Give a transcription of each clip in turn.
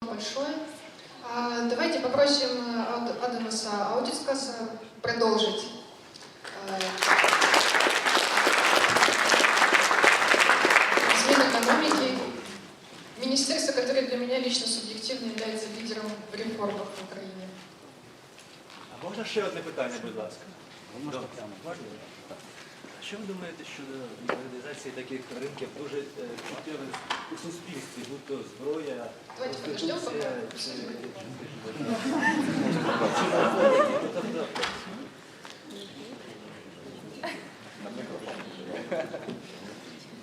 большое. Давайте попросим Адомаса Аудитскаса продолжить. Измены экономики. Министерство, которое для меня лично субъективно является лидером в реформах в Украине. А можна ще одне питання, будь ласка? Можна? Що ви думаєте щодо лібералізації таких ринків дуже чуттєвих у суспільстві, будь-то зброя, проституція?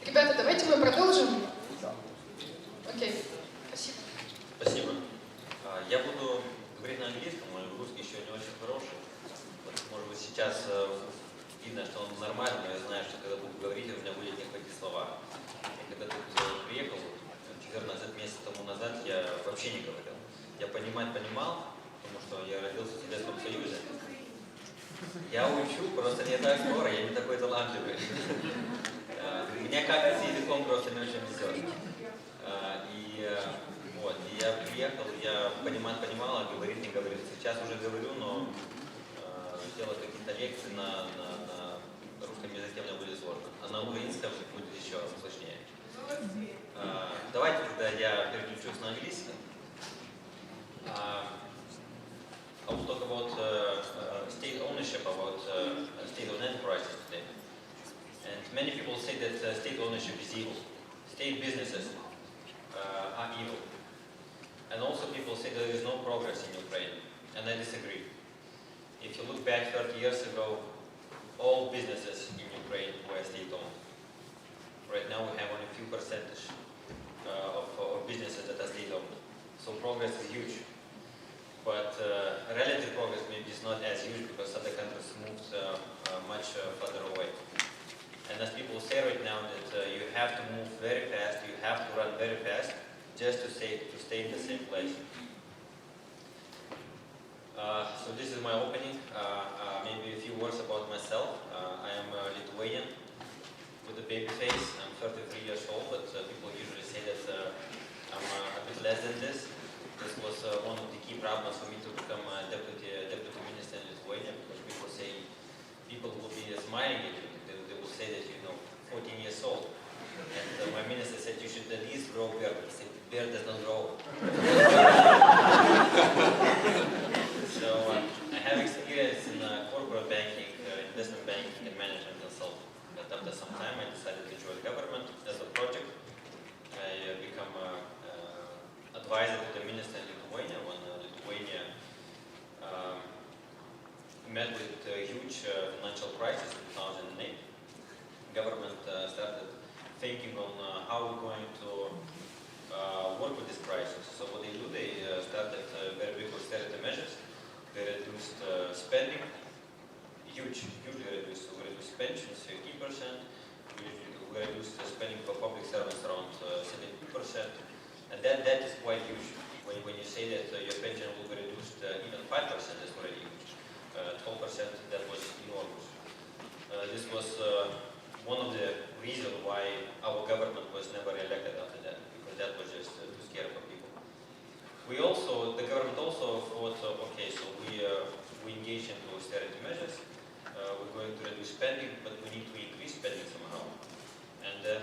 Ребята, давайте мы продолжим. Окей, спасибо. Спасибо. Я буду говорить на английском, мой русский еще не очень хороший. Может быть, сейчас видно, что он нормальный, но я знаю, что когда буду говорить, у меня будет не хватить слова. Я когда тут приехал, 14 месяцев тому назад, я вообще не говорил. Я понимал, потому что я родился в Советском Союзе. Я учу, просто не так скоро, я не такой талантливый. Меня как-то с языком просто не очень везет. И я приехал, я понимал, а говорить не говорил. Сейчас уже говорю, но делать какие-то лекции на русском языке мне будет сложно. А на украинском будет еще сложнее. Давайте тогда я переключусь на английский. I will talk about state ownership, about state-owned enterprises today. And many people say that state ownership is evil. State businesses are evil. And also people say there is no progress in Ukraine. And I disagree. If you look back 30 years ago, all businesses in Ukraine were state-owned. Right now we have only a few percentage of businesses that are state-owned. So progress is huge. But relative progress maybe is not as huge because other countries moved much further away. And as people say right now that you have to move very fast, you have to run very fast just to stay in the same place. So this is my opening. Maybe a few words about myself. I am a Lithuanian with a baby face. I'm 33 years old, but people usually say that I'm a bit less than this. This was one of the key problems for me to become a deputy minister in Lithuania, because people will be smiling at you. They will say that 14 years old. And my minister said you should at least grow beard. He said beard does not grow. So I have experience in corporate banking, investment banking, and management consulting. But after some time, I decided to join government as a project. I become advisor to the minister in Lithuania when Lithuania met with a huge financial crisis in 2008. Government started thinking on how we're going to work with this crisis. So what they do, they started very big austerity measures. They reduced spending, hugely reduced. So we reduced pensions 15%. We reduced spending for public servants around 70%. And that is quite huge. When you say that your pension will be reduced even 5%, that's already huge. 12%, that was enormous. This was one of the reasons why our government was never elected after that, because that was just too scary for people. The government also thought, okay, so we engage into austerity measures. We're going to reduce spending, but we need to increase spending somehow. And then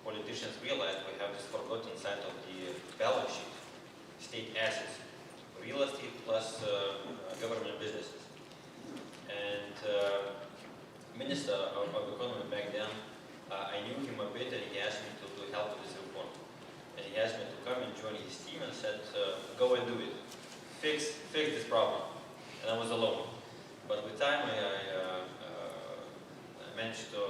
politicians realized we have this forgotten side of the balance sheet, state assets, real estate plus government businesses. And Minister of Economy back then, I knew him a bit, and he asked me to help with this reform. And he asked me to come and join his team and said, go and do it. Fix this problem. And I was alone. But with time, I managed to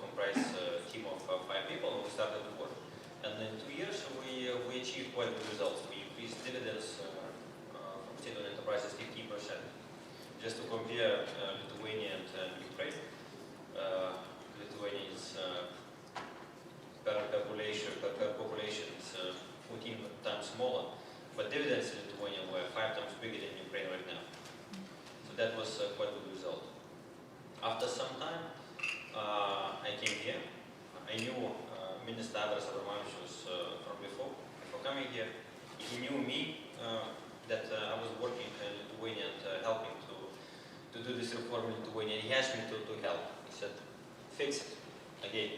comprise a team of 5 people, and we started to work. And in 2 years, we achieved quite good results. We increased dividends from state-owned enterprises 15%. Just to compare Lithuania and Ukraine, Lithuania is per population is 14 times smaller, but dividends in Lithuania were 5 times bigger than Ukraine right now. So that was quite a good result. After some time, I came here. I knew Minister Adomas Auditskas from before coming here. he knew me, that I was working in Lithuania and helping to do this reform in Lithuania. He asked me to help. He said, fix it again.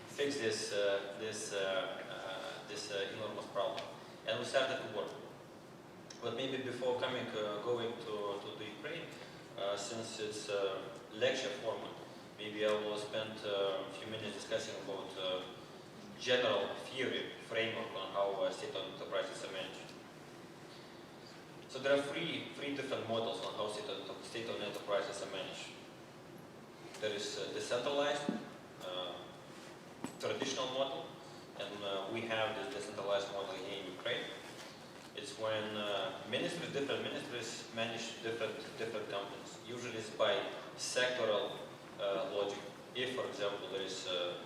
Fix this enormous problem. And we started to work. But maybe before going to the Ukraine, since it's a lecture format, maybe I will spend a few minutes discussing about general theory framework on how state-owned enterprises are managed. So there are three different models on how state-owned enterprises are managed. There is a decentralized, traditional model, and we have this decentralized model here in Ukraine. It's when different ministries manage different companies. Usually it's by sectoral logic. If, for example, there is a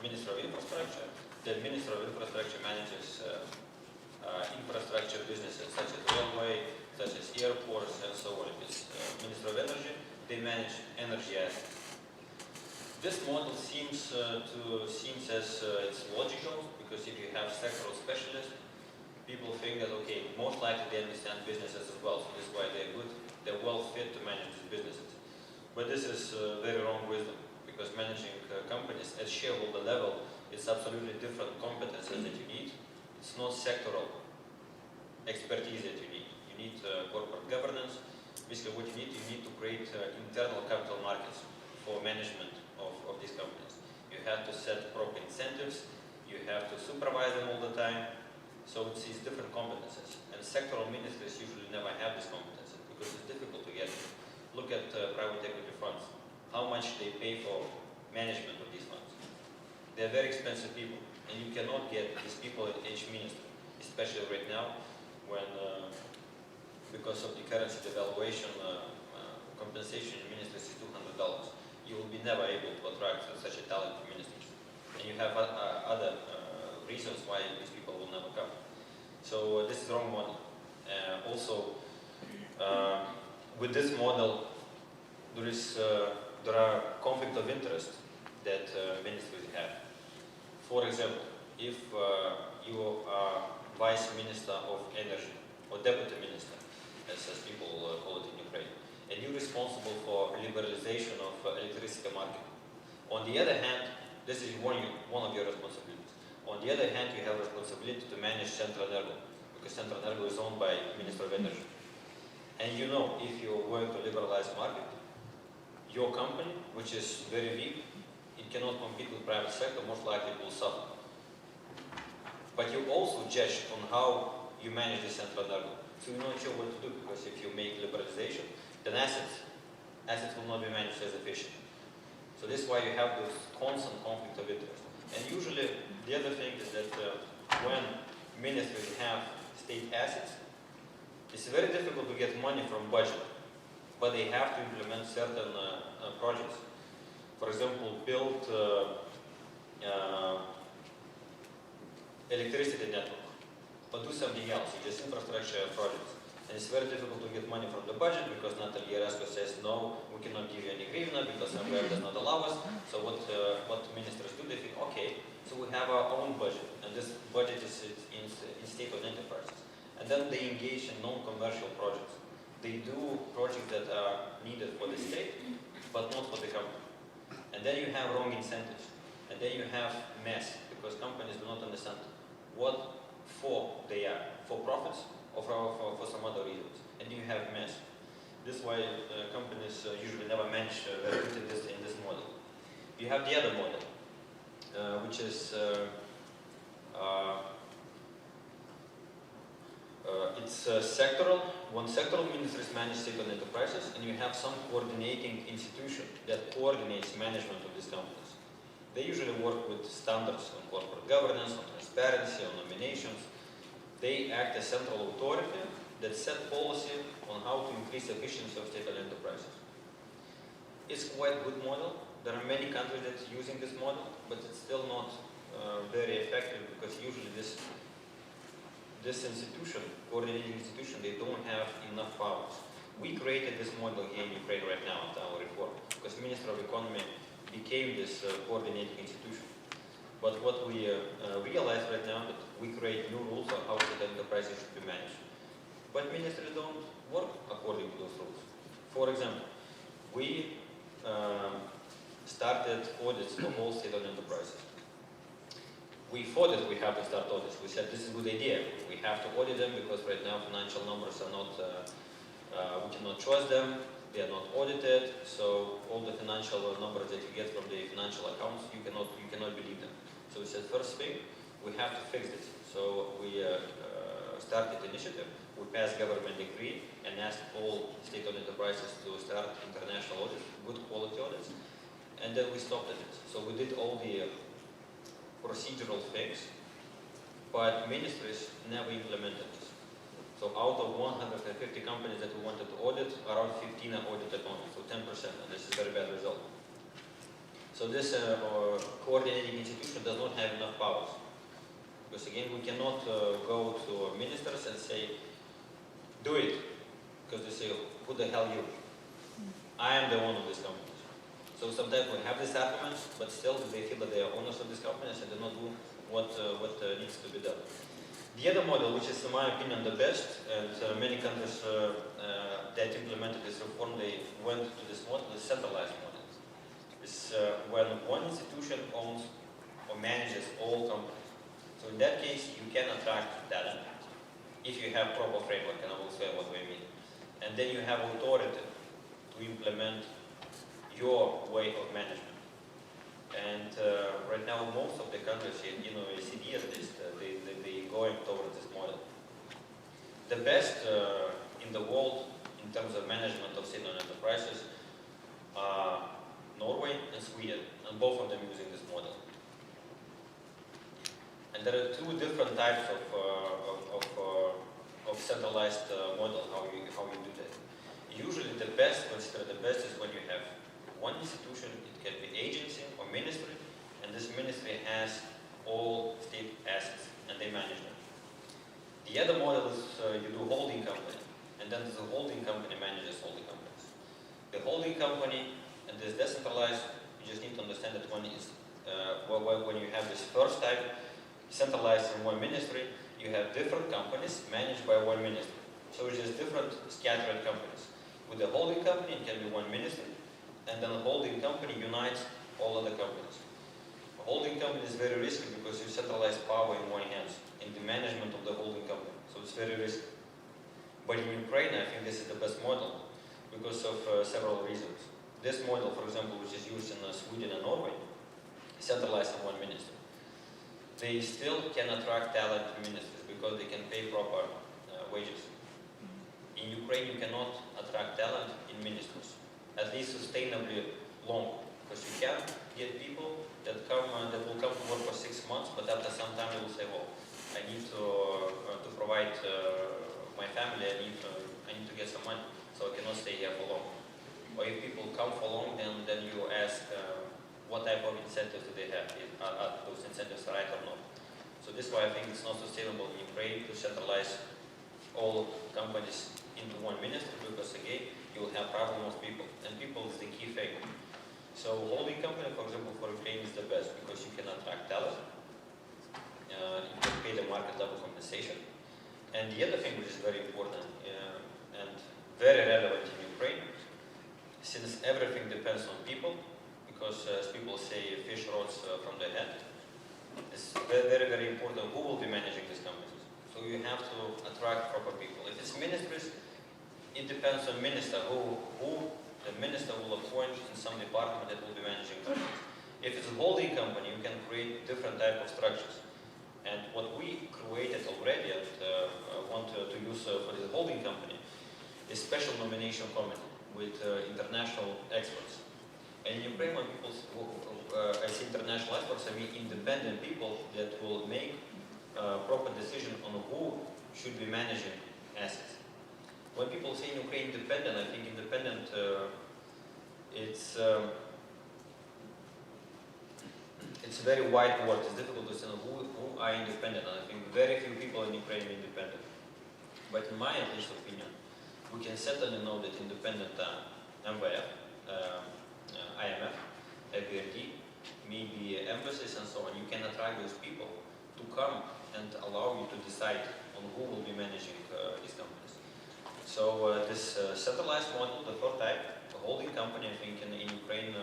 Minister of Infrastructure, the Minister of Infrastructure manages infrastructure businesses such as railway, such as airports, and so on. If it's Minister of Energy, they manage energy assets. This model seems as it's logical, because if you have sectoral specialists, people think that, okay, most likely they understand businesses as well, so this is why they're good, they're well fit to manage these businesses. But this is very wrong wisdom, because managing companies at shareholder level is absolutely different competences that you need. It's not sectoral expertise that you need. You need corporate governance. Basically what you need to create internal capital markets for management of these companies. You have to set proper incentives, you have to supervise them all the time, so it's these different competences. And sectoral ministries usually never have these competences because it's difficult to get. Look at private equity funds, how much they pay for management of these funds. They're very expensive people, and you cannot get these people at each ministry, especially right now when, because of the currency devaluation, compensation in ministries is $200. You will be never able to attract such a talented ministry. And you have other reasons why these people will never come. So this is the wrong model. Also, with this model, there are conflict of interest that ministries have. For example, if you are Vice Minister of Energy, or Deputy Minister, as people call it in Ukraine, and you're responsible for liberalization of electricity market. On the other hand, this is one of your responsibilities. On the other hand, you have responsibility to manage Central Energo, because Central Energo is owned by Minister of Energy. And you know, if you're going to liberalize market, your company, which is very weak, it cannot compete with private sector, most likely it will suffer. But you also judge on how you manage the Central Energo. So you're not sure what to do, because if you make liberalization, then assets will not be managed as efficient. So this is why you have this constant conflict of interest. And usually, the other thing is that when ministries have state assets, it's very difficult to get money from budget, but they have to implement certain projects. For example, build electricity network, or do something else, just infrastructure projects. And it's very difficult to get money from the budget because Natalia Yaresko says, no, we cannot give you any hryvnia because MWF does not allow us. So what ministers do, they think, okay, so we have our own budget, and this budget is in state-owned enterprises. And then they engage in non-commercial projects. They do projects that are needed for the state, but not for the company. And then you have wrong incentives. And then you have mess, because companies do not understand what for they are, for profits, or for some other reasons, and you have mess. This is why companies usually never manage very good in this model. You have the other model, which is it's sectoral. One sectoral ministries manage state-owned enterprises, and you have some coordinating institution that coordinates management of these companies. They usually work with standards on corporate governance, on transparency, on nominations. They act as central authority that set policy on how to increase efficiency of state-owned enterprises. It's quite a good model. There are many countries that are using this model, but it's still not very effective because usually this institution, coordinating institution, they don't have enough powers. We created this model here in Ukraine right now at our reform because Minister of Economy became this coordinating institution. But what we realize right now that we create new rules on how state enterprises should be managed. But ministries don't work according to those rules. For example, we started audits of all state-owned enterprises. We thought that we have to start audits. We said this is a good idea. We have to audit them because right now financial numbers are not, we cannot trust them. They are not audited. So all the financial numbers that you get from the financial accounts, you cannot believe them. So we said first thing, we have to fix this. So we started initiative. We passed government decree and asked all state-owned enterprises to start international audits, good quality audits, and then we stopped it. So we did all the procedural things, but ministries never implemented this. So out of 150 companies that we wanted to audit, around 15 are audited only, so 10%, and this is a very bad result. So this coordinating institution does not have enough powers. Because again, we cannot go to ministers and say, do it. Because they say, who the hell you? I am the owner of this company. So sometimes we have this argument, but still they feel that they are owners of these companies and do not do what needs to be done. The other model, which is in my opinion the best, and many countries that implemented this reform, they went to this model, the centralized model. It's when one institution owns or manages all companies. So in that case, you can attract talent if you have proper framework, and I will say what we mean. And then you have authority to implement your way of management. And right now, most of the countries, OECD at least, they going towards this model. The best in the world in terms of management of state-owned enterprises are Norway and Sweden, and both of them using this model. And there are two different types of centralized model, how you do that. Usually the best, considered the best, is when you have one institution, it can be agency or ministry, and this ministry has all state assets, and they manage them. The other model is you do holding company, and then the holding company manages holding companies. The holding company and this decentralized, you just need to understand that one is, when you have this first type, centralized in one ministry, you have different companies managed by one ministry. So it's just different scattered companies. With the holding company, it can be one ministry, and then the holding company unites all other companies. A holding company is very risky because you centralize power in one hands, in the management of the holding company. So it's very risky. But in Ukraine, I think this is the best model because of several reasons. This model, for example, which is used in Sweden and Norway, is centralized in one ministry. They still can attract talent to ministries because they can pay proper wages. In Ukraine, you cannot attract talent in ministries, at least sustainably long, because you can get people that will come to work for 6 months, but after some time they will say, well, I need to provide my family, I need to get some money, so I cannot stay here for long. Or if people come for long, then you ask what type of incentives do they have, are those incentives right or not. So this is why I think it's not sustainable in Ukraine to centralize all companies into one ministry, because again, you will have problem of people, and people is the key thing. So holding company, for example, for Ukraine is the best because you can attract talent, you can pay the market level compensation. And the other thing which is very important and very relevant in Ukraine, since everything depends on people, because as people say, fish rots from the head, it's very, very important who will be managing these companies. So you have to attract proper people. If it's ministries, it depends on minister, who the minister will appoint in some department that will be managing companies. If it's a holding company, you can create different type of structures. And what we created already and want to use for the holding company is special nomination committee with international experts. And in Ukraine, when people, I say international experts, I mean independent people that will make proper decision on who should be managing assets. When people say in Ukraine independent, I think independent, it's a very wide word. It's difficult to say who are independent. And I think very few people in Ukraine are independent. But in my at least opinion, we can certainly know that independent MVF, IMF, FBRD, maybe embassies and so on, you can attract those people to come and allow you to decide on who will be managing these companies. So this centralized model, the third type, a holding company, I think in Ukraine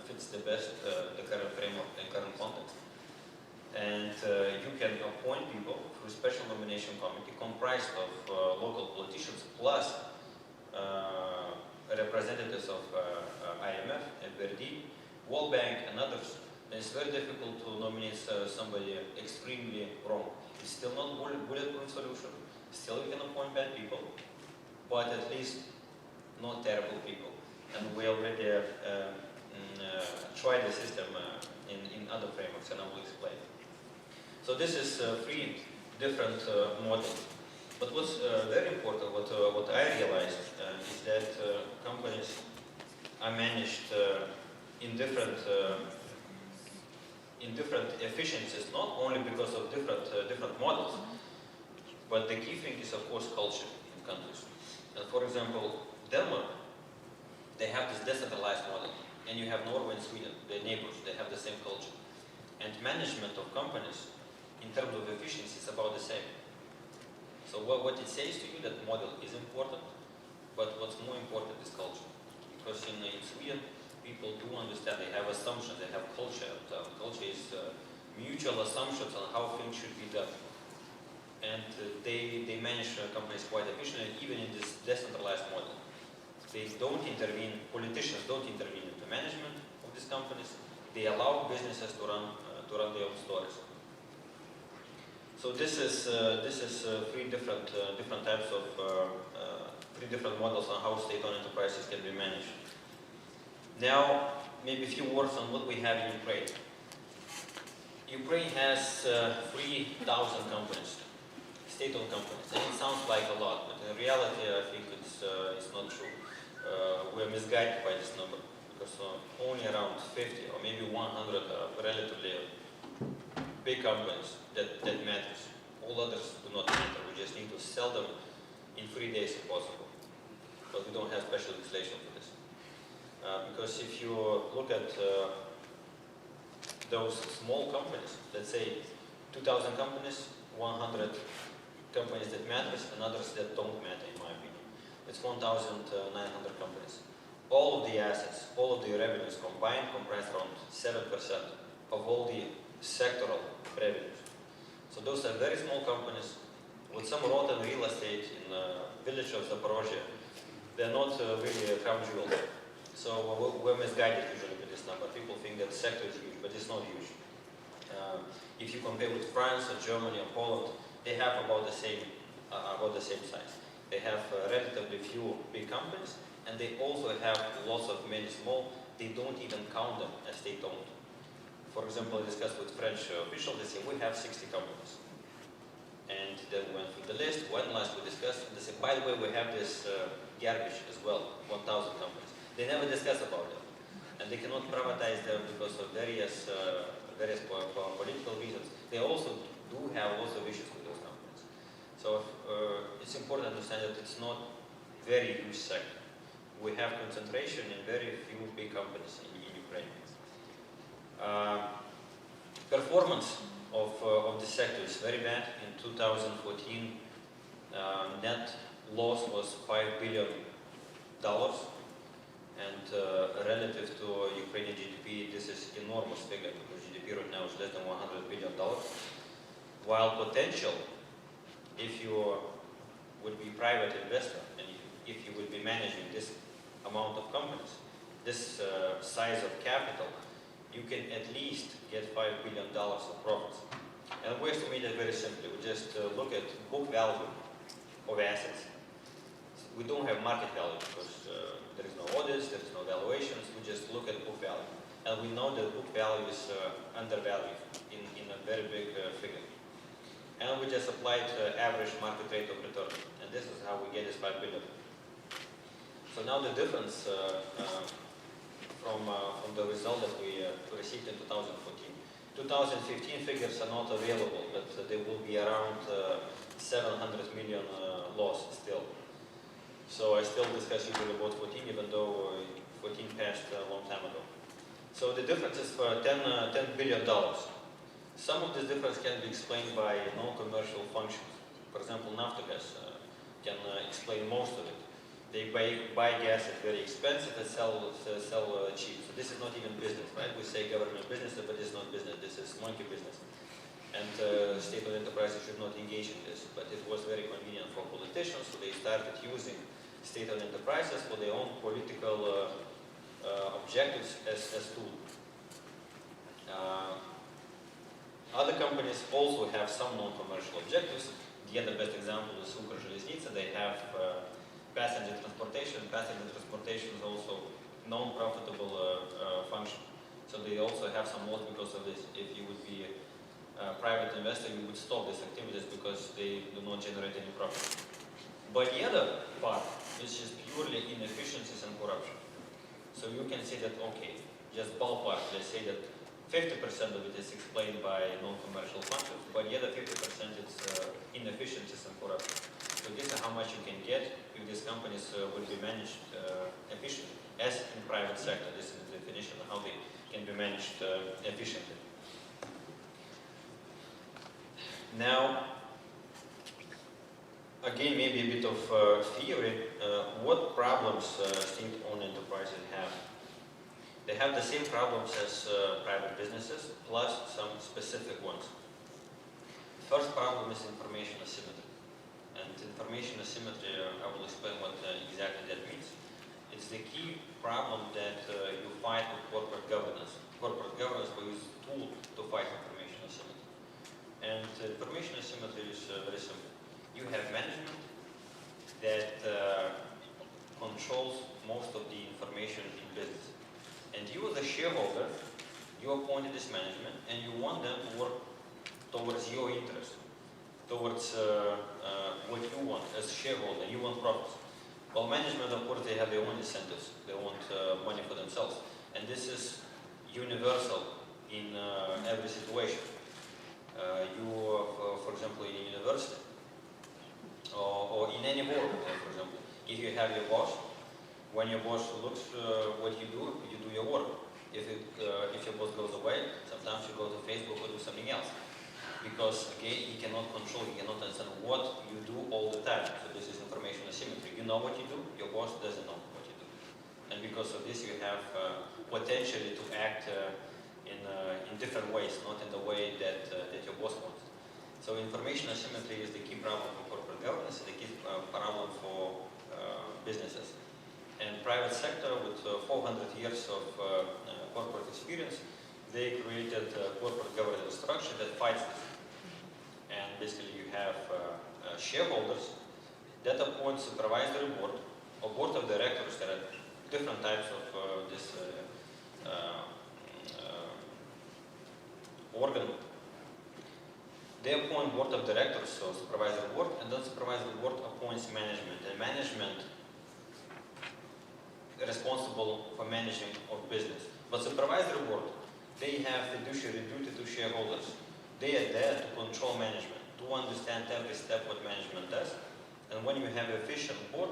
fits the best the current framework and current context. And you can appoint people through a special nomination committee comprised of local politicians plus representatives of IMF, FBRD, World Bank and others. And it's very difficult to nominate somebody extremely wrong. It's still not a bulletproof solution. Still you can appoint bad people, but at least not terrible people. And we already tried the system in other frameworks, and I will explain. So this is three different models. But what's very important, what I realized is that companies are managed in different efficiencies, not only because of different models, but the key thing is, of course, culture in countries. And for example, Denmark, they have this decentralized model, and you have Norway and Sweden, they're neighbors, they have the same culture. And management of companies, in terms of efficiency, is about the same. So what it says to you, that model is important, but what's more important is culture. Because in Sweden, people do understand, they have assumptions, they have culture. Culture is mutual assumptions on how things should be done. And they manage companies quite efficiently, even in this decentralized model. They don't intervene, politicians don't intervene in the management of these companies. They allow businesses to run their own stories. So this is three different types of three different models on how state-owned enterprises can be managed. Now, maybe a few words on what we have in Ukraine. Ukraine has 3,000 companies, state-owned companies, and it sounds like a lot, but in reality, I think it's not true. We're misguided by this number because only around 50 or maybe 100 are relatively big companies that matters. All others do not matter. We just need to sell them in 3 days if possible. But we don't have special legislation for this. Because if you look at those small companies, let's say 2,000 companies, 100 companies that matters, and others that don't matter, in my opinion. It's 1,900 companies. All of the assets, all of the revenues combined comprise around 7% of all the sectoral revenues. So those are very small companies with some rotten real estate in the village of Zaporozhye. They're not really crown jewels. So we're misguided usually with this number. People think that sector is huge, but it's not huge. If you compare with France or Germany or Poland, they have about the same size. They have relatively few big companies, and they also have lots of many small. They don't even count them as state-owned. For example, I discussed with French officials, they say, we have 60 companies. And then we went through the list, one last we discussed, and they said, by the way, we have this garbage as well, 1,000 companies. They never discuss about them. And they cannot privatize them because of various political reasons. They also do have lots of issues with those companies. So it's important to understand that it's not very huge sector. We have concentration in very few big companies in Ukraine. Performance of the sector is very bad. In 2014, net loss was $5 billion, and relative to Ukrainian GDP, this is enormous figure because GDP right now is less than $100 billion. While potential, if you would be private investor and if you would be managing this amount of companies, this size of capital, you can at least get $5 billion of profits. And we estimate it very simply. We just look at book value of assets. We don't have market value because there is no audits, there is no valuations. We just look at book value. And we know that book value is undervalued in a very big figure. And we just applied average market rate of return. And this is how we get this $5 billion. So now the difference from the result that we received in 2014. 2015 figures are not available, but they will be around 700 million loss still. So I still discuss usually about 14, even though 14 passed a long time ago. So the difference is for $10 billion. Some of this difference can be explained by non-commercial functions. For example, Naftogaz can explain most of it. They buy gas at very expensive and sell cheap. So this is not even business, right? We say government business, but it's not business. This is monkey business. And state-owned enterprises should not engage in this. But it was very convenient for politicians, so they started using state-owned enterprises for their own political objectives as tools. Other companies also have some non-commercial objectives. The best example is Ukrzheleznica. They have passenger transportation. Passenger transportation is also non-profitable function. So they also have some loss because of this. If you would be a private investor, you would stop these activities because they do not generate any profit. But the other part is just purely inefficiencies and corruption. So you can say that, okay, just ballpark, let's say that 50% of it is explained by non-commercial functions, but the other 50% is inefficiencies and corruption. So this is how much you can get if these companies will be managed efficiently. As in private sector, this is the definition of how they can be managed efficiently. Now, again, maybe a bit of theory. What problems state-owned enterprises have? They have the same problems as private businesses, plus some specific ones. First problem is information asymmetry. And information asymmetry, I will explain what exactly that means. It's the key problem that you fight with corporate governance. Corporate governance will use a tool to fight information asymmetry. And information asymmetry is very simple. You have management that controls most of the information in business. And you as a shareholder, you appointed this management and you want them to work towards your interest, towards what you want as a shareholder. You want profits. Well, management, of course, they have their own incentives. They want money for themselves. And this is universal in every situation. For example, in a university, or in any work, for example, if you have your boss, when your boss looks what you do your work. If your boss goes away, sometimes you go to Facebook or do something else. Because again, he cannot control, he cannot understand what you do all the time. So this is information asymmetry. You know what you do, your boss doesn't know what you do. And because of this, you have potentially to act in different ways, not in the way that your boss wants. So information asymmetry is the key problem for corporate governance, the key problem for businesses. And private sector, with 400 years of corporate experience, they created a corporate governance structure that fights this. And basically you have shareholders that appoint supervisory board or board of directors. There are different types of this organ. They appoint board of directors, so supervisory board, and then supervisory board appoints management. And management responsible for managing of business. But supervisory board, they have fiduciary duty to shareholders. They are there to control management, to understand every step what management does. And when you have an efficient board,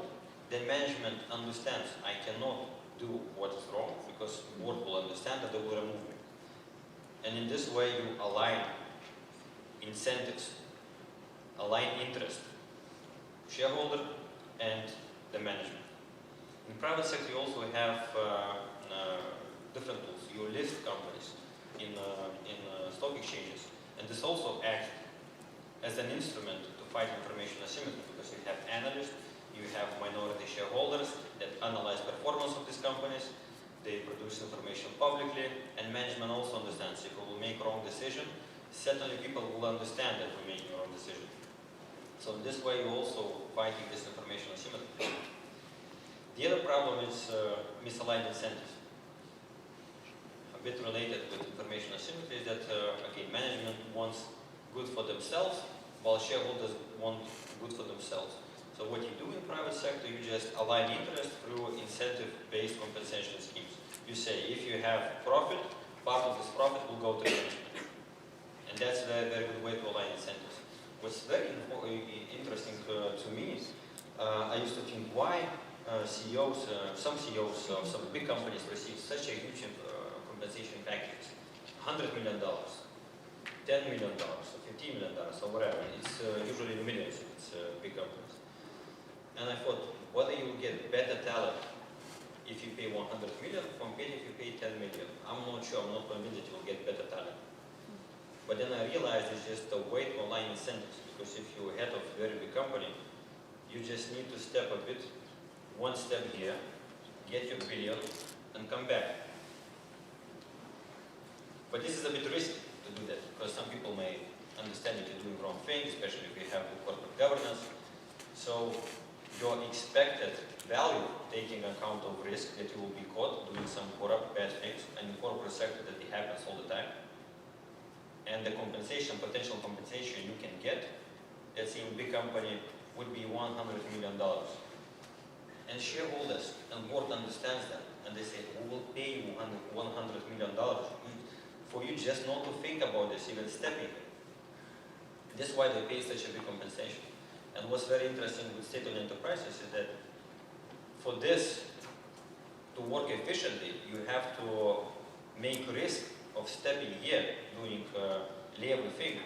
then management understands, I cannot do what is wrong, because board will understand that they will remove me. And in this way you align incentives, align interest, shareholder and the management. In private sector, you also have different tools. You list companies in stock exchanges, and this also acts as an instrument to fight information asymmetry, because you have analysts, you have minority shareholders that analyze performance of these companies, they produce information publicly, and management also understands if we will make wrong decision, certainly people will understand that we're making a wrong decision. So in this way, you also fighting this information asymmetry. The other problem is misaligned incentives. A bit related with information asymmetry is that, again, management wants good for themselves, while shareholders want good for themselves. So what you do in private sector, you just align interest through incentive-based compensation schemes. You say, if you have profit, part of this profit will go to management. And that's a very, very good way to align incentives. What's very interesting to me is, I used to think, why CEOs, some CEOs of some big companies receive such a huge compensation packages. $100 million, $10 million, or $15 million, or whatever. It's usually millions, it's big companies. And I thought, whether you will get better talent if you pay 100 million compared if you pay 10 million. I'm not sure, I'm not convinced that you will get better talent. But then I realized it's just a way to align incentives, because if you're head of a very big company, you just need to step a bit, one step here, get your billion, and come back. But this is a bit risky to do that, because some people may understand that you're doing wrong things, especially if you have corporate governance. So your expected value, taking account of risk that you will be caught doing some corrupt bad things, and in the corporate sector that it happens all the time, and the compensation, potential compensation you can get, let's say in a big company, would be $100 million. And shareholders and board understands that, and they say, we will pay you $100 million for you just not to think about this, even stepping. That's why they pay such a big compensation. And what's very interesting with state-owned enterprises is that for this to work efficiently, you have to make risk of stepping here, doing level thing,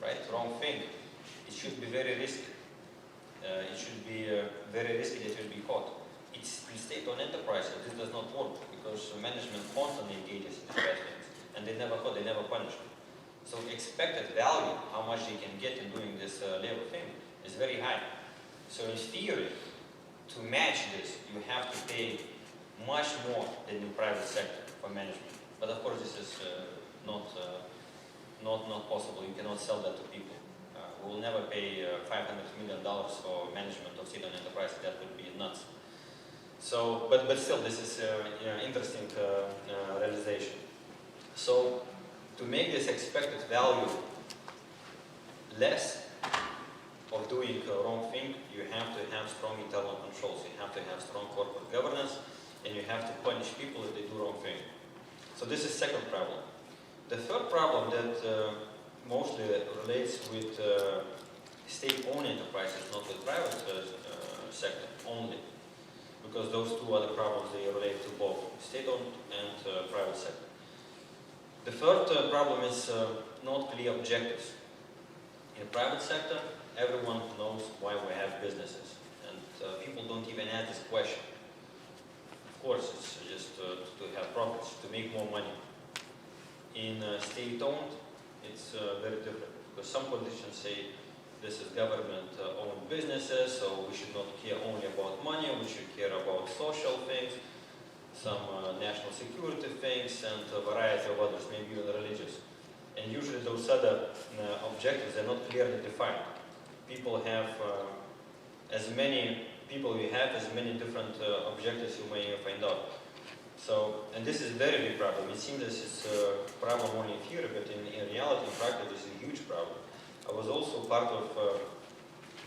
right? Wrong thing. It should be very risky. It should be very risky that you'll be caught. It's in state-owned enterprises, this does not work, because management constantly engages in bad things, and they never caught, they never punish. So expected value, how much they can get in doing this level thing, is very high. So in theory, to match this, you have to pay much more than in private sector for management. But of course, this is not possible. You cannot sell that to people. We will never pay $500 million for management of state-owned enterprise. That would be nuts. So, but still, this is interesting realization. So, to make this expected value less of doing a wrong thing, you have to have strong internal controls. You have to have strong corporate governance, and you have to punish people if they do wrong thing. So this is second problem. The third problem that mostly relates with state-owned enterprises, not with private sector only, because those two other problems, they relate to both state-owned and private sector. The third problem is not clear objectives. In private sector, everyone knows why we have businesses, and people don't even ask this question. Of course, it's just to have profits, to make more money. In state-owned, it's very different, because some politicians say this is government-owned businesses, so we should not care only about money, we should care about social things, some national security things, and a variety of others, maybe even religious. And usually those other objectives are not clearly defined. People have as many different objectives you may find out. So, and this is a very big problem. It seems this is a problem only in theory, but in reality, in practice, this is a huge problem. I was also part of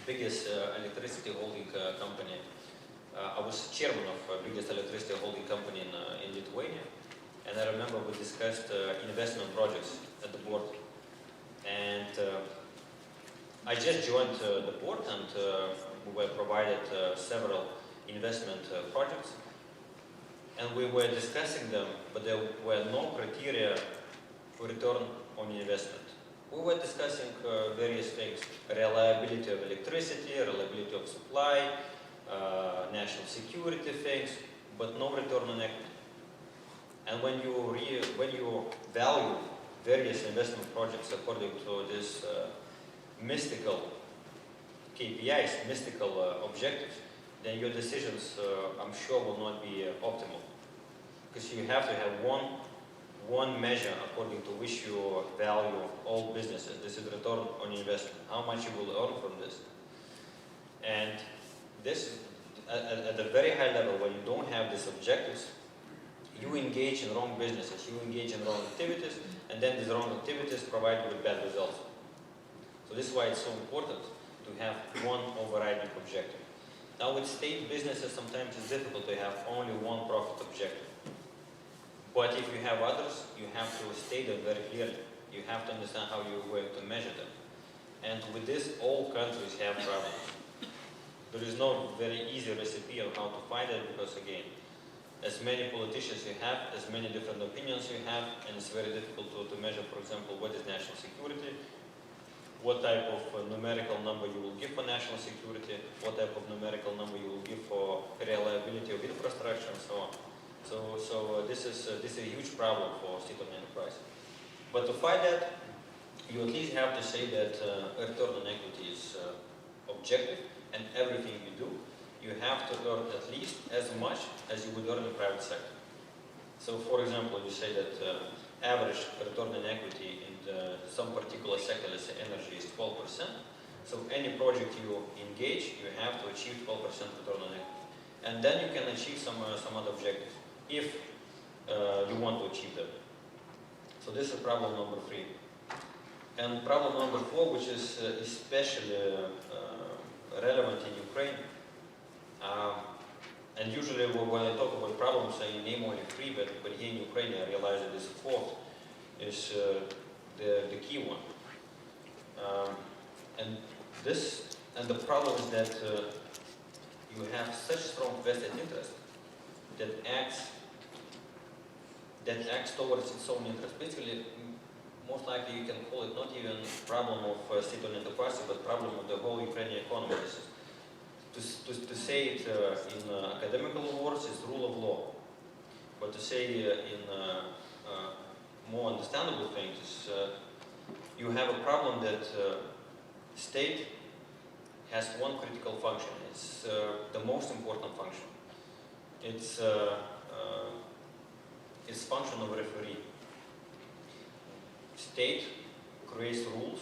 biggest electricity holding company. I was chairman of biggest electricity holding company in Lithuania, and I remember we discussed investment projects at the board. And I just joined the board, and we were provided several investment projects. And we were discussing them, but there were no criteria for return on investment. We were discussing various things: reliability of electricity, reliability of supply, national security things, but no return on equity. And when you value various investment projects according to this mystical KPIs, mystical objectives, then your decisions, I'm sure, will not be optimal. Because you have to have one measure according to which you value all businesses. This is return on investment, how much you will earn from this. And this, at a very high level, when you don't have these objectives, you engage in wrong businesses, you engage in wrong activities, and then these wrong activities provide you with bad results. So this is why it's so important to have one overriding objective. Now with state businesses, sometimes it's difficult to have only one profit objective. But if you have others, you have to state them very clearly. You have to understand how you're going to measure them. And with this, all countries have problems. There is no very easy recipe on how to find it, because again, as many politicians you have, as many different opinions you have, and it's very difficult to measure, for example, what is national security, what type of numerical number you will give for national security, what type of numerical number you will give for reliability of infrastructure, and so on. So this is a huge problem for state-owned enterprise. But to fight that, you at least have to say that return on equity is objective, and everything you do, you have to earn at least as much as you would earn in the private sector. So, for example, you say that average return on equity in some particular sector, let's say energy, is 12%. So, any project you engage, you have to achieve 12% return on equity, and then you can achieve some other objectives if you want to achieve them. So, this is problem number 3. And problem number 4, which is especially relevant in Ukraine, and usually when I talk about problems, I name only 3, but here in Ukraine I realize that this 4th is the key one. And the problem is that you have such strong vested interest that acts towards its own interest. Basically, most likely you can call it not even problem of state-owned enterprise, but problem of the whole Ukrainian economy. To say it in academical words is rule of law, but to say in more understandable things is you have a problem that state has one critical function. It's the most important function. It's function of referee. State creates rules,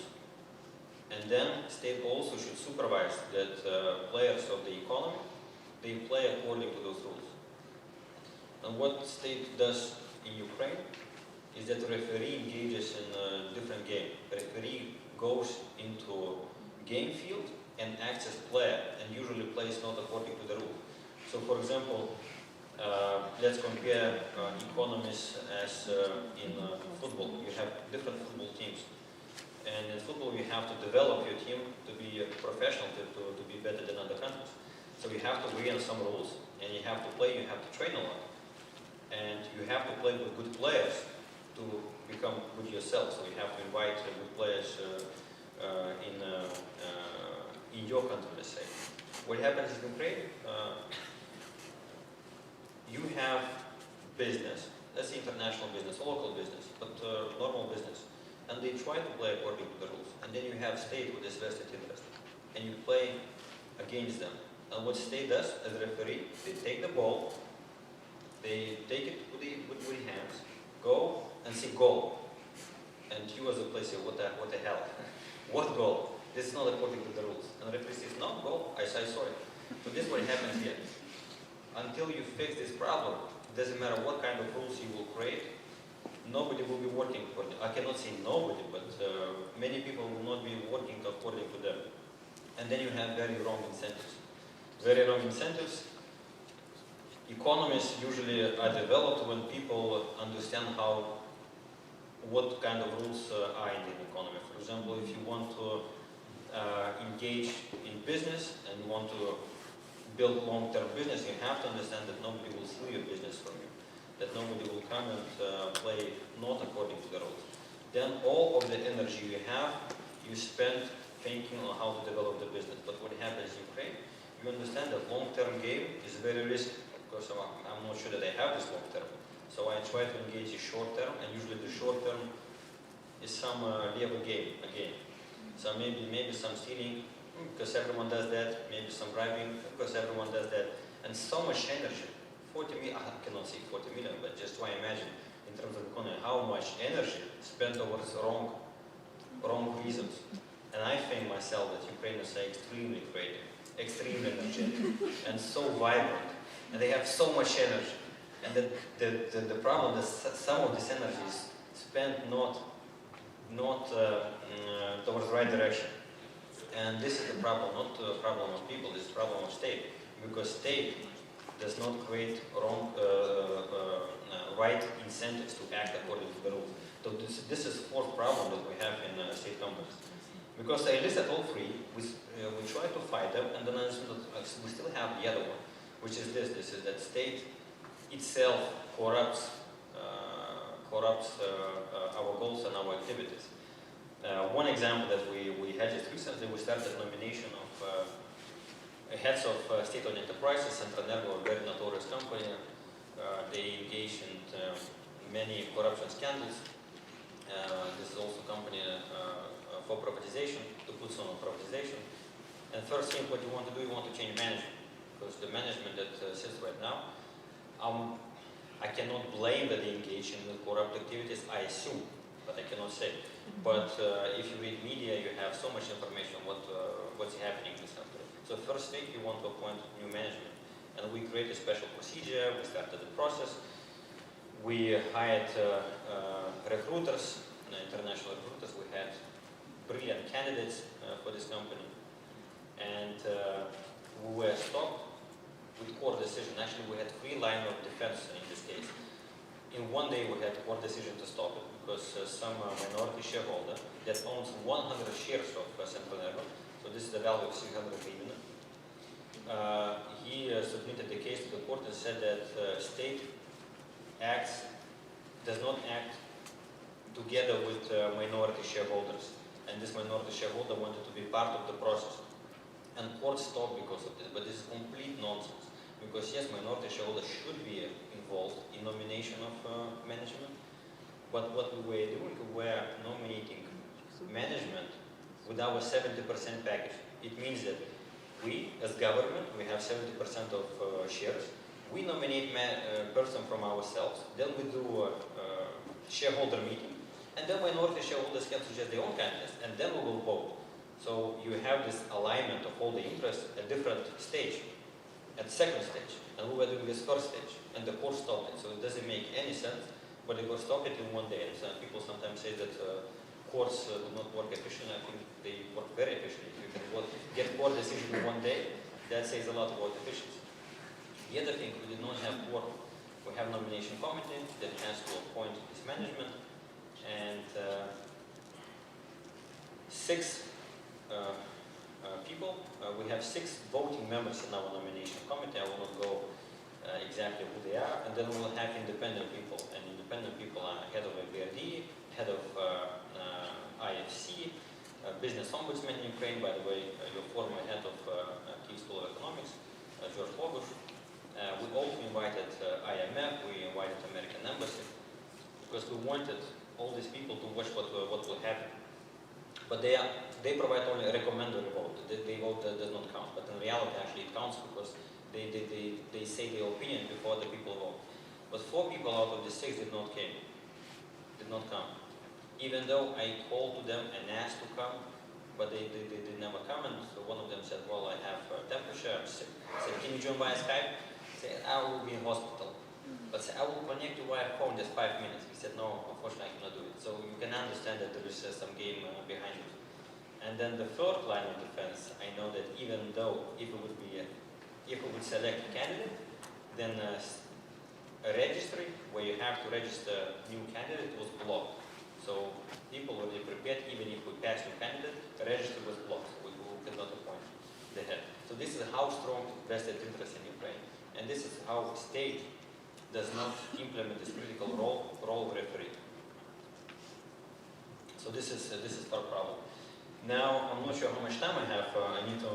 and then state also should supervise that players of the economy, they play according to those rules. And what state does in Ukraine is that referee engages in a different game. Referee goes into game field and acts as player, and usually plays not according to the rule. So, for example, let's compare economies as in football. You have different football teams. And in football, you have to develop your team to be professional, to be better than other countries. So you have to agree on some rules, and you have to play, you have to train a lot. And you have to play with good players to become good yourself. So you have to invite good players in your country, let's say. What happens in Ukraine, you have business, let's say international business, local business, but normal business. And they try to play according to the rules. And then you have state with this vested interest. And you play against them. And what state does as a referee, they take the ball, they take it with the hands, go and say goal. And you as a player say, what the hell? What goal? This is not according to the rules. And the referee says, no, goal. I say sorry. So this is what happens here. Until you fix this problem, it doesn't matter what kind of rules you will create, nobody will be working according. I cannot say nobody, but many people will not be working according to them. And then you have very wrong incentives. Very wrong incentives. Economies usually are developed when people understand what kind of rules are in the economy. For example, if you want to engage in business and you want to build long-term business, you have to understand that nobody will steal your business from you, that nobody will come and play not according to the rules. Then all of the energy you have, you spend thinking on how to develop the business. But what happens in Ukraine, you understand that long-term game is very risky. Of course, I'm not sure that I have this long-term. So I try to engage in short-term, and usually the short-term is some level game again. So maybe some stealing, because everyone does that, maybe some bribing, because everyone does that. And so much energy, 40 million, I cannot say 40 million, but just try imagine in terms of economy, how much energy spent towards wrong reasons. And I think myself that Ukrainians are extremely creative, extremely energetic, and so vibrant, and they have so much energy. And the problem is some of this energy is spent not towards the right direction. And this is the problem, not the problem of people, this is the problem of state. Because state does not create right incentives to act according to the rules. So this is the fourth problem that we have in state companies. Because I listed all three, we try to fight them, and then we still have the other one, which is this is that state itself corrupts our goals and our activities. One example that we had just recently, we started nomination of heads of state-owned enterprises. Centranergo, a very notorious company, they engage in many corruption scandals. This is also a company for privatization, to put some on privatization. And first thing what you want to do, you want to change management. Because the management that sits right now, I cannot blame that they engage in corrupt activities, I assume, but I cannot say. But if you read media, you have so much information what's happening in this country. So first thing, you want to appoint new management. And we created a special procedure, we started the process. We hired recruiters, international recruiters. We had brilliant candidates for this company. And we were stopped with court decision. Actually, we had 3 lines of defense in this case. In one day, we had court decision to stop it because some minority shareholder that owns 100 shares of Centranergo, so this is the value of 600 million, he submitted the case to the court and said that state does not act together with minority shareholders, and this minority shareholder wanted to be part of the process. And court stopped because of this, but this is complete nonsense. Because yes, minority shareholders should be involved in nomination of management, but what we were doing, we were nominating management with our 70% package. It means that we, as government, we have 70% of shares. We nominate a person from ourselves, then we do a shareholder meeting, and then minority shareholders can suggest their own candidates, and then we will vote. So you have this alignment of all the interests at different stage, at second stage, and we were doing this first stage, and the court stopped it. So it doesn't make any sense, but the court stopped it in one day. And some people sometimes say that courts do not work efficiently. I think they work very efficiently. If you can get court decision in one day, that says a lot about efficiency. The other thing, we did not have court. We have nomination committee that has to appoint this management, and 6 people. We have 6 voting members in our nomination committee. I will not go exactly who they are. And then we will have independent people. And independent people are head of MBRD, head of IFC, business ombudsman in Ukraine, by the way, your former head of Kyiv School of Economics, George Bogush. We also invited IMF, we invited American Embassy, because we wanted all these people to watch what will happen. But they provide only a recommendatory vote. They vote does not count. But in reality, actually, it counts because they say their opinion before the people vote. But 4 people out of the 6 did not come. Even though I called to them and asked to come, but they never come. And so one of them said, "Well, I have temperature, I'm sick." I said, "Can you join via Skype?" I said, "I will be in hospital." But I said, "I will connect you via phone just 5 minutes." He said, "No, unfortunately, I cannot do it." So you can understand that there is some game behind it. And then the 3rd line of defense, I know that even though if we would select a candidate, then a registry where you have to register new candidate was blocked. So people already prepared, even if we pass new candidate, the registry was blocked. We could not appoint the head. So this is how strong vested interest in Ukraine. And this is how the state does not implement this critical role of referee. So this is our problem. Now, I'm not sure how much time I have. I need to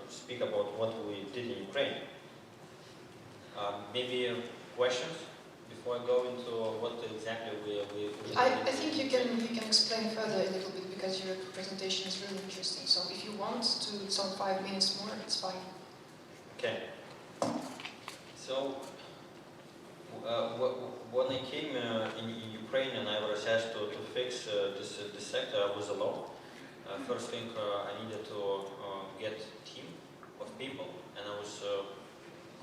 speak about what we did in Ukraine. Maybe questions before I go into what exactly we I think you can explain further a little bit because your presentation is really interesting. So if you want to some 5 minutes more, it's fine. Okay. So when I came in Ukraine and I was asked to fix this sector, I was alone. First thing, I needed to get a team of people, and I was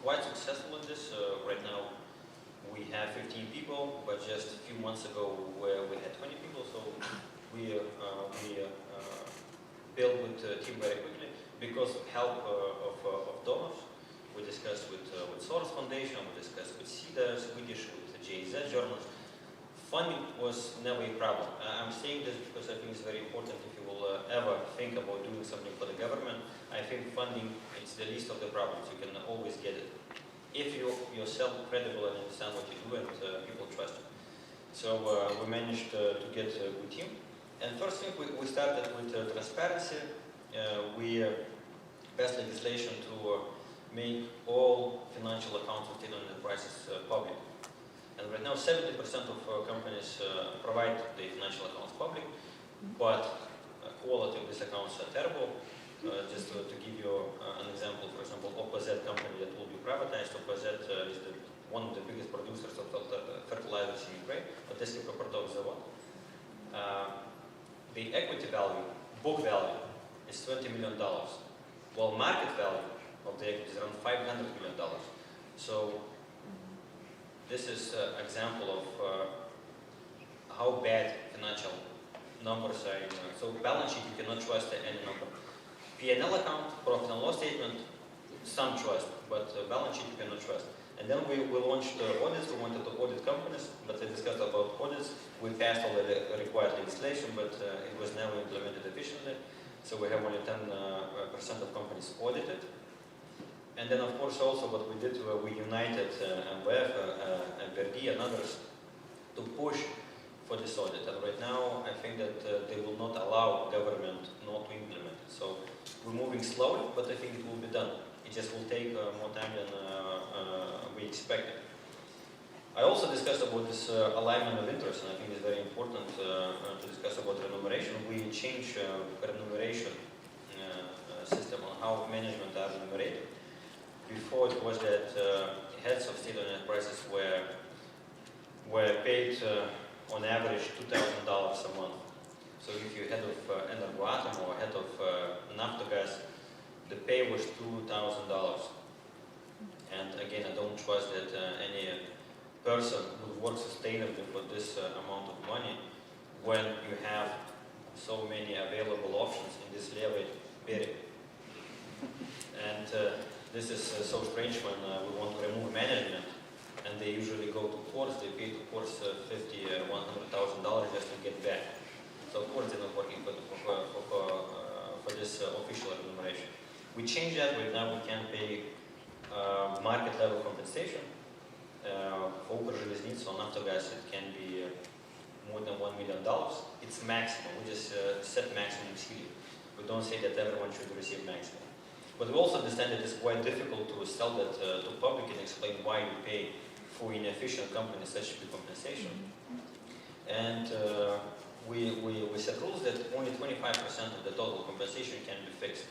quite successful in this. Right now, we have 15 people, but just a few months ago, we had 20 people. So we built with the team very quickly because of help of donors. We discussed with Soros Foundation, we discussed with SIDA, Swedish, with the JZ journals. Funding was never a problem. I'm saying this because I think it's very important if you will ever think about doing something for the government. I think funding is the least of the problems. You can always get it. if you yourself credible and understand what you do and people trust you. So we managed to get a good team. And first thing, we started with transparency. We passed legislation to make all financial accounts of state-owned enterprises public. And right now 70% of companies provide the financial accounts public, but quality of these accounts are terrible. Just to give you an example, for example, OPZ company that will be privatized. OPZ is one of the biggest producers of fertilizers in Ukraine, Odetskiy Proportov Zavod. The equity value, book value, is $20 million, while market value of the equity is around $500 million. So this is an example of how bad financial numbers are. So balance sheet, you cannot trust any number. P&L account, profit and loss statement, some trust, but balance sheet you cannot trust. And then we launched audits. We wanted to audit companies, but we discussed about audits. We passed all the required legislation, but it was never implemented efficiently. So we have only 10% of companies audited. And then, of course, also what we did, we united MWF, MBRD, and others to push for this audit. And right now, I think that they will not allow government not to implement it. So we're moving slowly, but I think it will be done. It just will take more time than we expected. I also discussed about this alignment of interest, and I think it's very important to discuss about remuneration. We changed remuneration system on how management are remunerated. Before it was that heads of state-owned enterprises were paid on average $2,000 a month. So if you're head of Energoatom or head of Naftogaz, the pay was $2,000. And again, I don't trust that any person would work sustainably for this amount of money when you have so many available options in this levy period. And this is so strange when we want to remove management, and they usually go to courts. They pay to courts $50,000, $100,000 just to get back. So of course they're not working for this official remuneration. We changed that. Right now we can pay market level compensation. For Ukrzhelezniца on Naftogaz it can be more than $1 million. It's maximum. We just set maximum ceiling. We don't say that everyone should receive maximum. But we also understand that it's quite difficult to sell that to public and explain why you pay for inefficient companies such big compensation. And we set rules that only 25% of the total compensation can be fixed.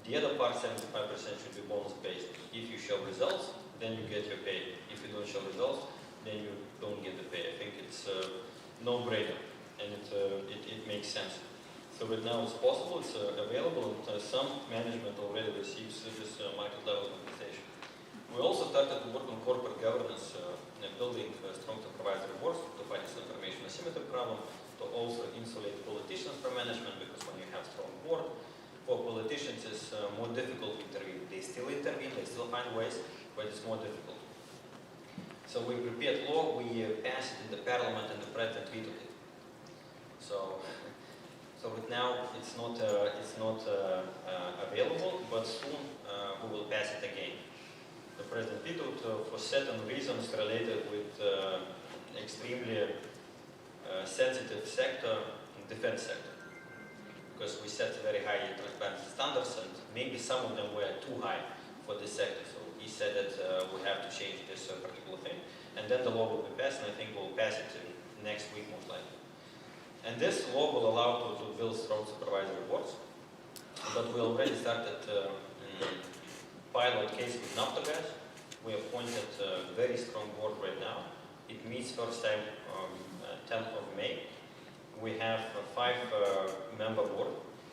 The other part, 75%, should be bonus based. If you show results, then you get your pay. If you don't show results, then you don't get the pay. I think it's no-brainer, and it makes sense. So right now it's possible, it's available, and some management already receives this market level compensation. We also started to work on corporate governance, building strong supervisory boards to fight this information asymmetric problem, to also insulate politicians from management, because when you have strong board, for politicians it's more difficult to intervene. They still intervene, they still find ways, but it's more difficult. So we prepared law, we passed it in the parliament, and the president vetoed it. So right now it's not available, but soon we will pass it again. The president vetoed for certain reasons related with extremely sensitive sector, defense sector, because we set very high transparency standards, and maybe some of them were too high for this sector. So he said that we have to change this particular thing, and then the law will be passed, and I think we'll pass it next week most likely. And this law will allow to build strong supervisory boards, but we already started pilot case with Naftogaz. We appointed a very strong board right now. It meets first time 10th of May. We have a 5-member board.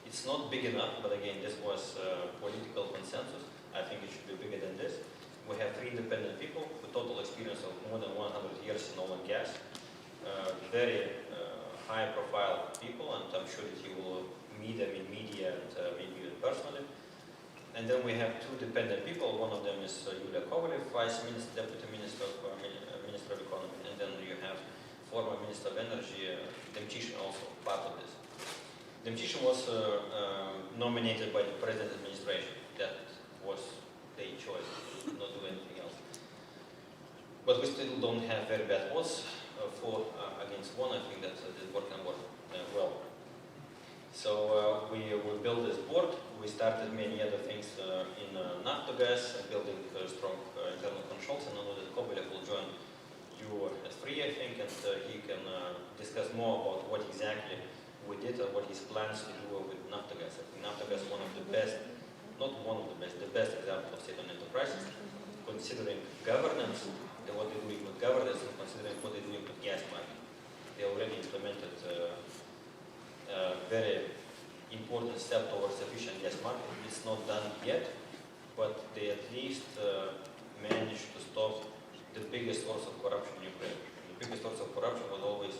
It's not big enough, but again, this was political consensus. I think it should be bigger than this. We have 3 independent people with total experience of more than 100 years in oil and gas. Very high-profile people, and I'm sure that you will meet them in media and maybe even personally. And then we have 2 dependent people. One of them is Yulia Kovalyev, Vice Minister, Deputy Minister of Economy, and then you have former Minister of Energy, Demchishin, also part of this. Demchishin was nominated by the President administration. That was their choice, not do anything else. but we still don't have very bad odds for against one. I think that this board can work well. So we built this board. We started many other things in Naftogas, building strong internal controls, and I know that Kobylev will join you at 3, I think, and he can discuss more about what exactly we did and what his plans to do with Naftogas. I think Naftogas is one of the best, not one of the best example of state-owned enterprises, considering governance, what they're doing with governance, and considering what they're doing with gas market. They already implemented very important step towards efficient gas market. It's not done yet, but they at least managed to stop the biggest source of corruption in Ukraine. The biggest source of corruption was always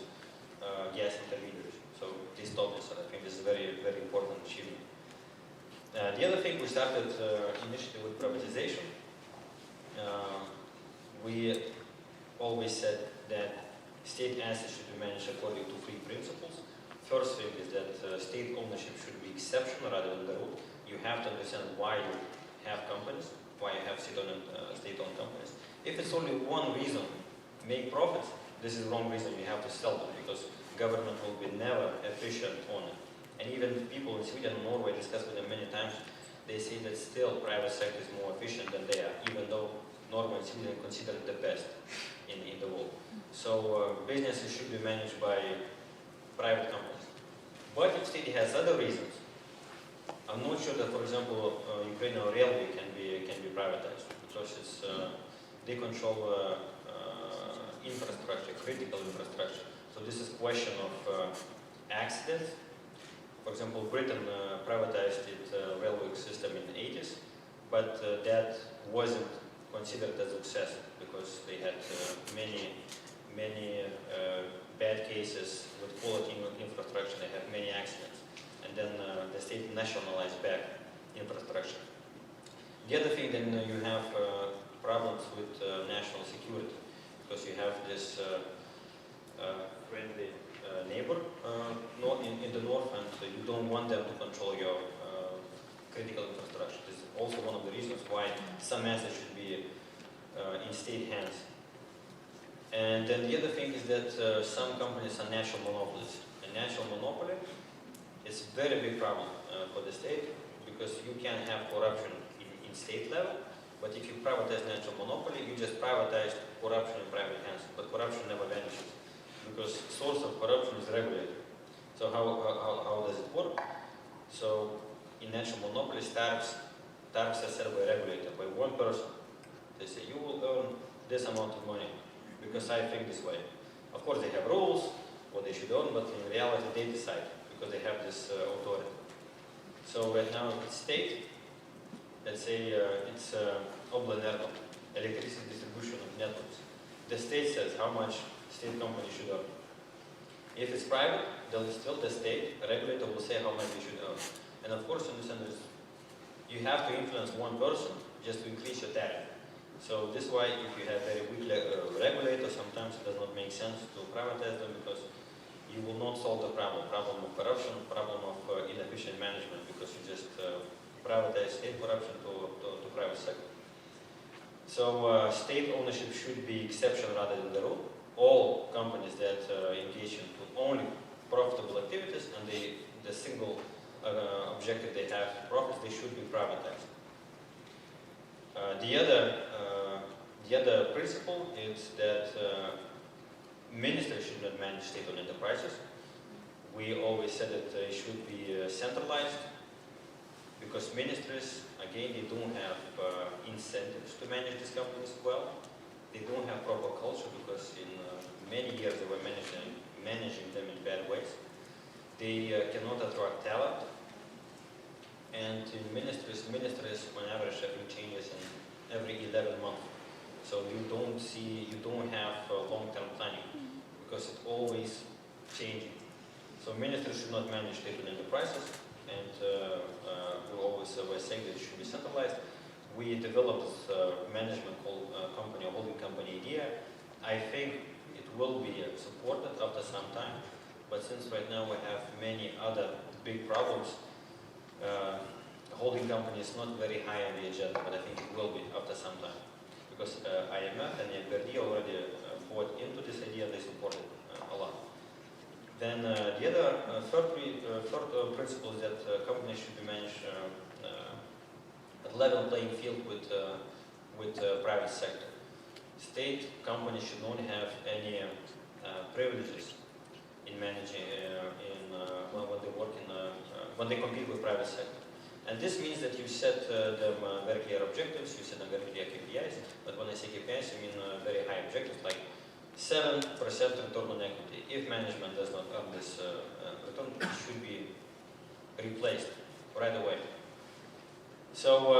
gas intermediaries. So they stopped this, and I think this is a very, very important achievement. The other thing, we started initiative with privatization. We always said that state assets should be managed according to 3 principles. First thing is that state ownership should be exception rather than the rule. You have to understand why you have companies, why you have state-owned companies. If it's only one reason, make profits, this is the wrong reason. You have to sell them because government will be never efficient on it. And even people in Sweden and Norway discuss with them many times, they say that still private sector is more efficient than they are, even though Norway and Sweden are considered the best in the world. So businesses should be managed by private companies. But if state has other reasons, I'm not sure that, for example, Ukrainian railway can be privatized because it's they control infrastructure, critical infrastructure. So this is a question of accidents. For example, Britain privatized its railway system in the 80s, but that wasn't considered as a success because they had many bad cases with quality infrastructure. They had many accidents, and then the state nationalized back infrastructure. The other thing, then you have problems with national security because you have this friendly neighbor in the north, and you don't want them to control your critical infrastructure. This is also one of the reasons why some assets should be in state hands. And then the other thing is that some companies are natural monopolies. And natural monopoly is a very big problem for the state because you can have corruption in state level, but if you privatize natural monopoly, you just privatize corruption in private hands, but corruption never vanishes because source of corruption is regulated. So how does it work? So in natural monopoly, tariffs are set by a regulator, by one person. They say you will earn this amount of money because I think this way. Of course, they have rules, what they should earn, but in reality, they decide because they have this authority. So right now, it's state. Let's say it's Oblenergo, electricity distribution of networks. The state says how much state company should earn. If it's private, then still the state regulator will say how much they should earn. And of course, understand this, you have to influence one person just to increase your tariff. So this is why if you have very weak regulators, sometimes it does not make sense to privatize them because you will not solve the problem of corruption, problem of inefficient management, because you just privatize state corruption to private sector. So state ownership should be exception rather than the rule. All companies that engage in only profitable activities and the single objective they have profits, they should be privatized. The other principle is that ministers should not manage state-owned enterprises. We always said that they should be centralized because ministries, again, they don't have incentives to manage these companies well. They don't have proper culture because in many years they were managing them in bad ways. They cannot attract talent. And in ministries on average having changes in every 11 months. So you don't have long-term planning because it's always changing. So ministers should not manage state-owned enterprises, and we always were saying that it should be centralized. We developed this management company, holding company idea. I think it will be supported after some time, but since right now we have many other big problems, holding company is not very high on the agenda, but I think it will be after some time. because IMF and EBRD already bought into this idea and they support it a lot. Then the other third principle is that companies should be managed at level playing field with private sector. State companies should not have any privileges in managing when they work in when they compete with private sector. And this means that you set them very clear objectives, you set them very clear KPIs, but when I say KPIs, I mean very high objectives, like 7% return on equity. If management does not earn this return, it should be replaced right away. So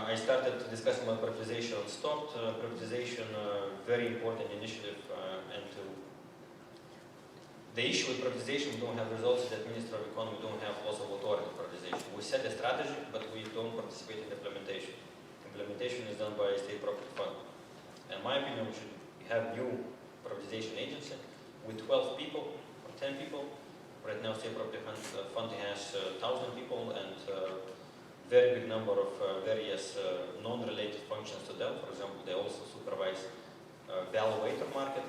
I started discussing about privatization, stopped privatization, very important initiative, and the issue with privatization, we don't have results, that Minister of Economy don't have lots of authority for privatization. We set a strategy, but we don't participate in implementation. Implementation is done by a state property fund. In my opinion, we should have new privatization agency with 12 people or 10 people. Right now, state property fund has 1,000 people and very big number of various non-related functions to them. For example, they also supervise valuator market.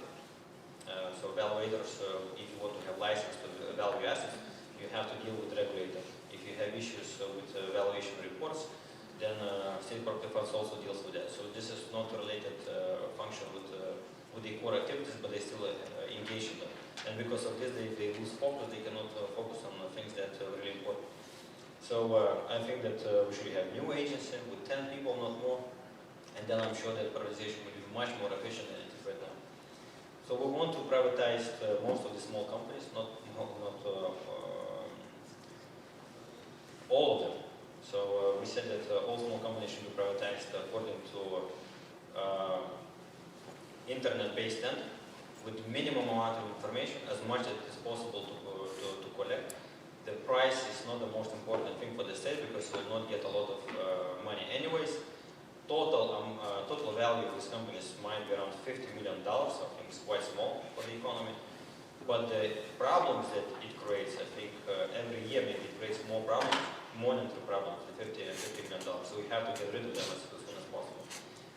So valuators, if you want to have license to value assets, you have to deal with the regulator. If you have issues with valuation reports, then state property funds also deals with that. So this is not a related function with the core activities, but they still engage in them. And because of this, they lose focus. They cannot focus on things that are really important. So I think that we should have new agency with 10 people, not more. And then I'm sure that privatization will be much more efficient than it is right now. So we want to privatize most of the small companies, not all of them. So we said that all small companies should be privatized according to internet-based standard, with minimum amount of information, as much as is possible to collect. The price is not the most important thing for the state because you will not get a lot of money anyways. Total value of these companies might be around $50 million, so I think it's quite small for the economy. But the problems that it creates, I think every year maybe it creates more problems, monetary problems, the $50 million. So we have to get rid of them as soon as possible.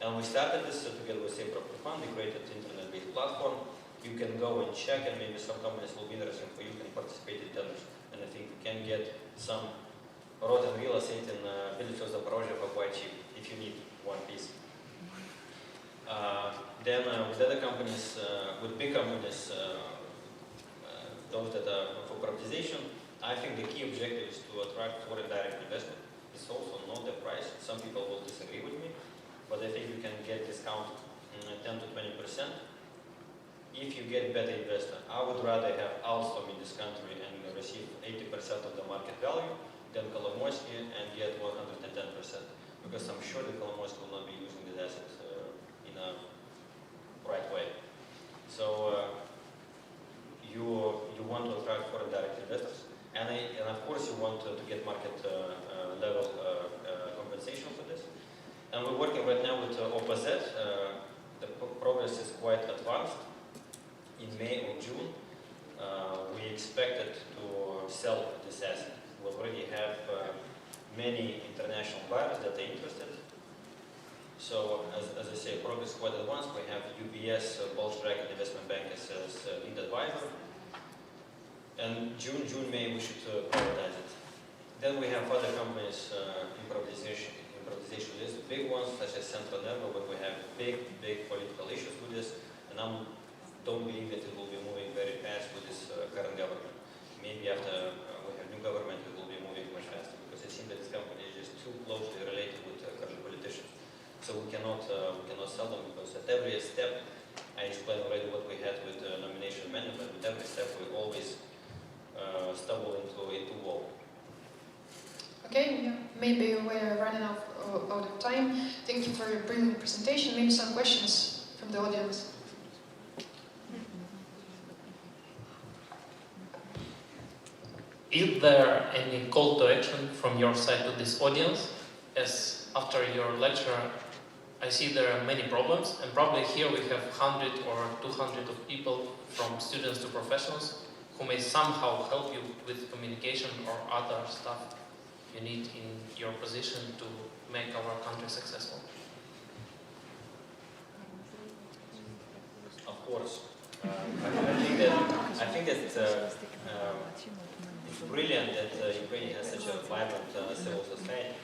And we started this together with State Property Fund. We created an internet-based platform. You can go and check, and maybe some companies will be interesting for you. You can participate in tenders. And I think you can get some rotten real estate in village of Zaporozhye for quite cheap if you need one piece. Then with other companies, with big companies, those that are for privatization, I think the key objective is to attract foreign direct investment. It's also not the price. Some people will disagree with me, but I think you can get discount 10 to 20% if you get better investor. I would rather have Alstom in this country and receive 80% of the market value than Kolomoisky and get 110%. Because I'm sure that Kolomoisky will not be using this asset in a right way. So you want to attract foreign direct investors, and of course you want to get market level compensation for this. And we're working right now with OPZ. The progress is quite advanced. In May or June, we expected to sell this asset. We already have many international buyers that are interested. So, as I say, progress is quite advanced. We have UBS, Bulge Bracket Investment Bank as lead advisor. And June, May, we should privatize it. Then we have other companies in privatization list, big ones such as Central Nervo, where we have big political issues with this. And I don't believe that it will be moving very fast with this current government. Maybe after we have new government, it will be moving much faster because it seems that this company is just too closely related with current politicians. So we cannot sell them because at every step, I explained already what we had with nomination management. With every step, we always stumble into a wall. Okay, maybe we're running out of time. Thank you for your brilliant presentation. Maybe some questions from the audience. Is there any call to action from your side to this audience? As after your lecture, I see there are many problems, and probably here we have 100 or 200 of people, from students to professionals, who may somehow help you with communication or other stuff you need in your position to make our country successful. course. I think that it's brilliant that Ukraine has such a vibrant civil society,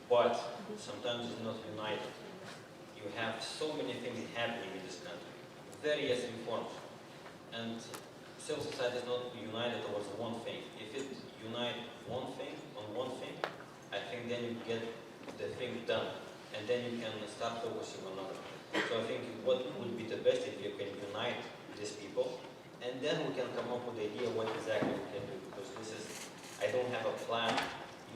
but sometimes it's not united. You have so many things happening in this country, various reforms, and civil society is not united towards one thing. If it unites one thing on one thing, I think then you get the thing done, and then you can start focusing on other. So I think what would be the best if you can unite these people, and then we can come up with the idea what exactly we can do, because this is, I don't have a plan.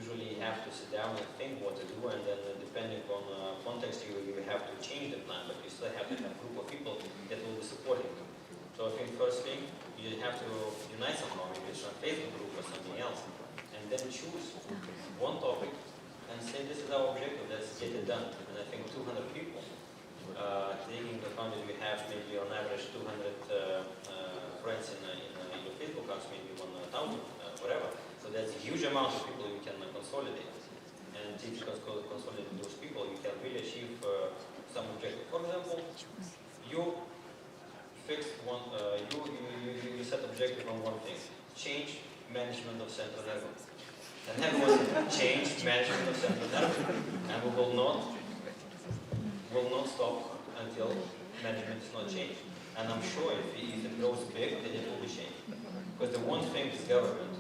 Usually you have to sit down and think what to do, and then depending on context you have to change the plan, but you still have to have a group of people that will be supporting you. So I think first thing, you have to unite somehow, maybe it's a Facebook group or something else, and then choose one topic and say this is our objective, let's get it done. And I think 200 people, taking into account that we have maybe on average 200 friends in your Facebook accounts, maybe 1,000, whatever. So that's a huge amount of people you can consolidate. And if you can consolidate those people, you can really achieve some objective. For example, you fixed one, you set objective on one thing, change management of central nervous. And everyone change management of central nervous. And we will not stop until management is not changed. And I'm sure if it grows big, then it will be changed. Because the one thing this government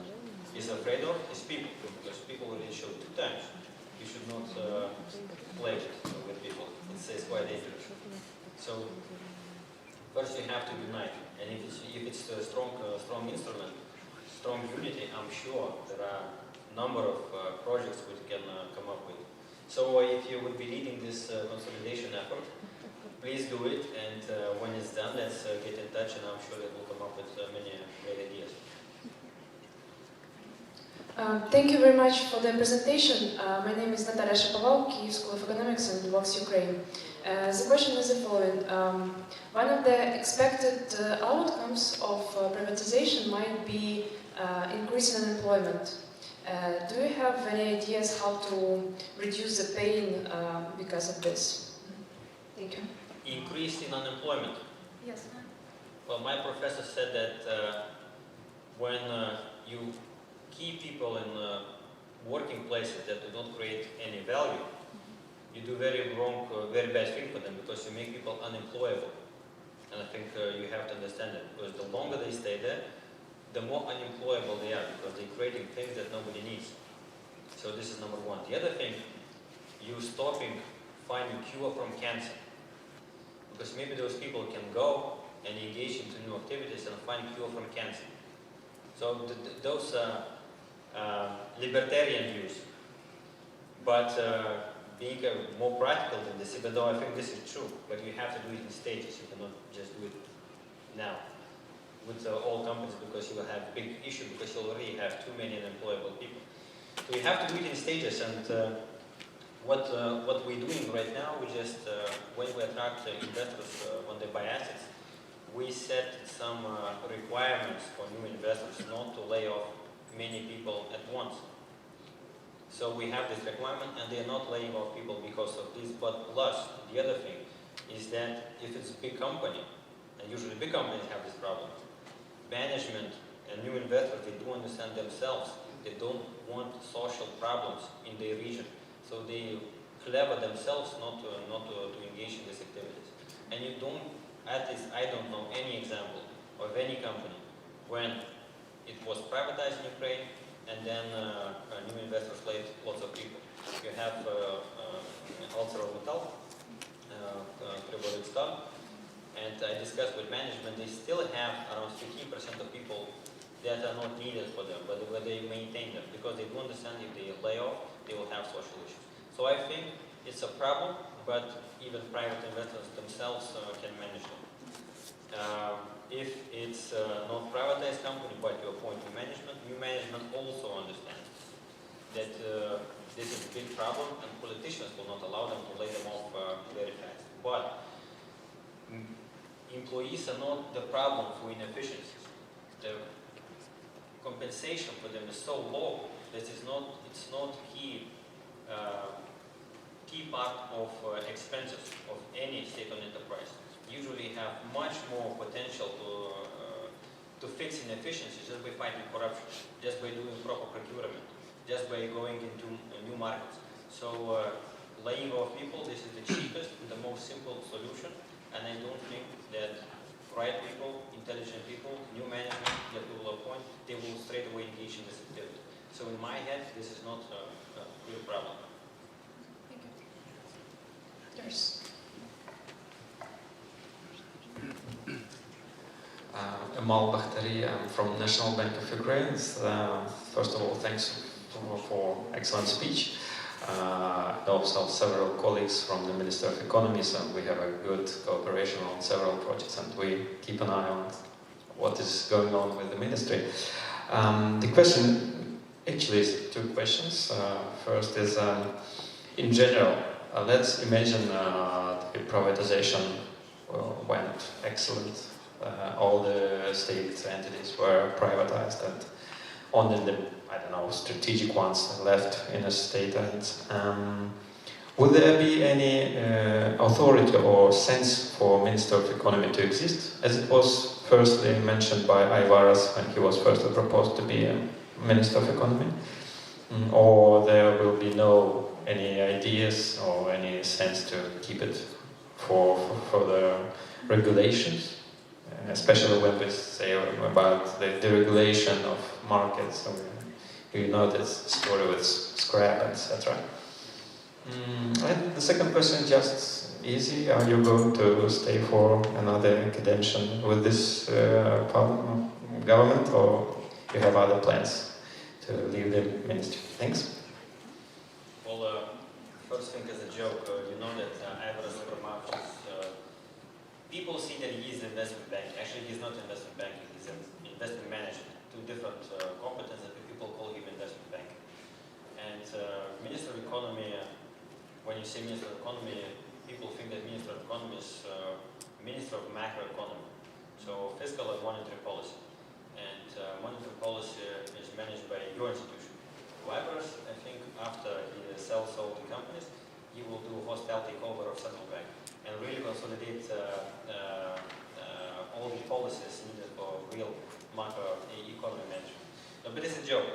is afraid of is people, because people already showed 2 times. You should not play with people. It's quite dangerous. So first you have to unite, and if it's a strong instrument, strong unity, I'm sure there are a number of projects we can come up with. So if you would be leading this consolidation effort, please do it, and when it's done, let's get in touch, and I'm sure that we'll come up with many great ideas. Thank you very much for the presentation. My name is Natalia Shapoval, Kyiv School of Economics and VoxUkraine. The question is the following. One of the expected outcomes of privatization might be increasing unemployment. Do you have any ideas how to reduce the pain because of this? Thank you. Increase in unemployment. Yes. Well, my professor said that when you keep people in working places that do not create any value, you do very bad thing for them, because you make people unemployable. And I think you have to understand that, because the longer they stay there, the more unemployable they are, because they're creating things that nobody needs. So this is number one. The other thing, you stopping finding cure from cancer, because maybe those people can go and engage into new activities and find cure from cancer. So those libertarian views, but being more practical than this, even though I think this is true, but you have to do it in stages. You cannot just do it now with all companies, because you will have a big issue, because you already have too many unemployable people. So you have to do it in stages, and what we're doing right now, we just, when we attract investors when they buy assets, we set some requirements for new investors not to lay off many people at once. So we have this requirement, and they are not laying off people because of this, but plus, the other thing is that if it's a big company, and usually big companies have this problem, management and new investors, they do understand themselves, they don't want social problems in their region. So they clever themselves not to engage in these activities. And you don't, at least I don't know any example of any company when it was privatized in Ukraine and then new investors laid lots of people. You have ArcelorMittal, and I discussed with management, they still have around 15% of people that are not needed for them, but they maintain them, because they do understand if they lay off, they will have social issues. So I think it's a problem, but even private investors themselves can manage them. If it's not privatized company, but you appoint new management also understands that this is a big problem, and politicians will not allow them to lay them off very fast. But employees are not the problem for inefficiencies. The compensation for them is so low that it's not key part of expenses of any state-owned enterprise. usually have much more potential to fix inefficiencies just by fighting corruption, just by doing proper procurement, just by going into new markets. So laying off people, this is the cheapest and the most simple solution, and I don't think that right people, intelligent people, new management that we will appoint, they will straight away engage in this activity. So in my head, this is not a real problem. Thank you. Yours. Amal Bakhtari, I'm from National Bank of Ukraine. First of all, thanks for excellent speech. And also several colleagues from the Ministry of Economy, so we have a good cooperation on several projects and we keep an eye on what is going on with the ministry. The question actually is two questions. First is, in general, let's imagine the privatization went excellent. All the state entities were privatized and only the, I don't know, strategic ones left in a state hands. Would there be any authority or sense for Minister of Economy to exist, as it was firstly mentioned by Aivaras when he was first proposed to be a Minister of Economy? Or there will be no any ideas or any sense to keep it for the regulations? Especially when we say about the deregulation of markets, so you know this story with scrap, etc. And the second question is just easy: are you going to stay for another kadention with this government, or you have other plans to leave the ministry? Thanks. Well, first thing as a joke, you know that Aivaras people see that he is an investment bank. Actually, he's not investment banking, he's an investment manager. Two different competences, but people call him investment bank. And Minister of Economy, when you say Minister of Economy, people think that Minister of Economy is Minister of Macroeconomy. So fiscal and monetary policy. And monetary policy is managed by your institution. However, I think after he sells all the companies, he will do a hostile takeover of central bank and really consolidate all the policies needed for real macro economy management. No, but it's a joke.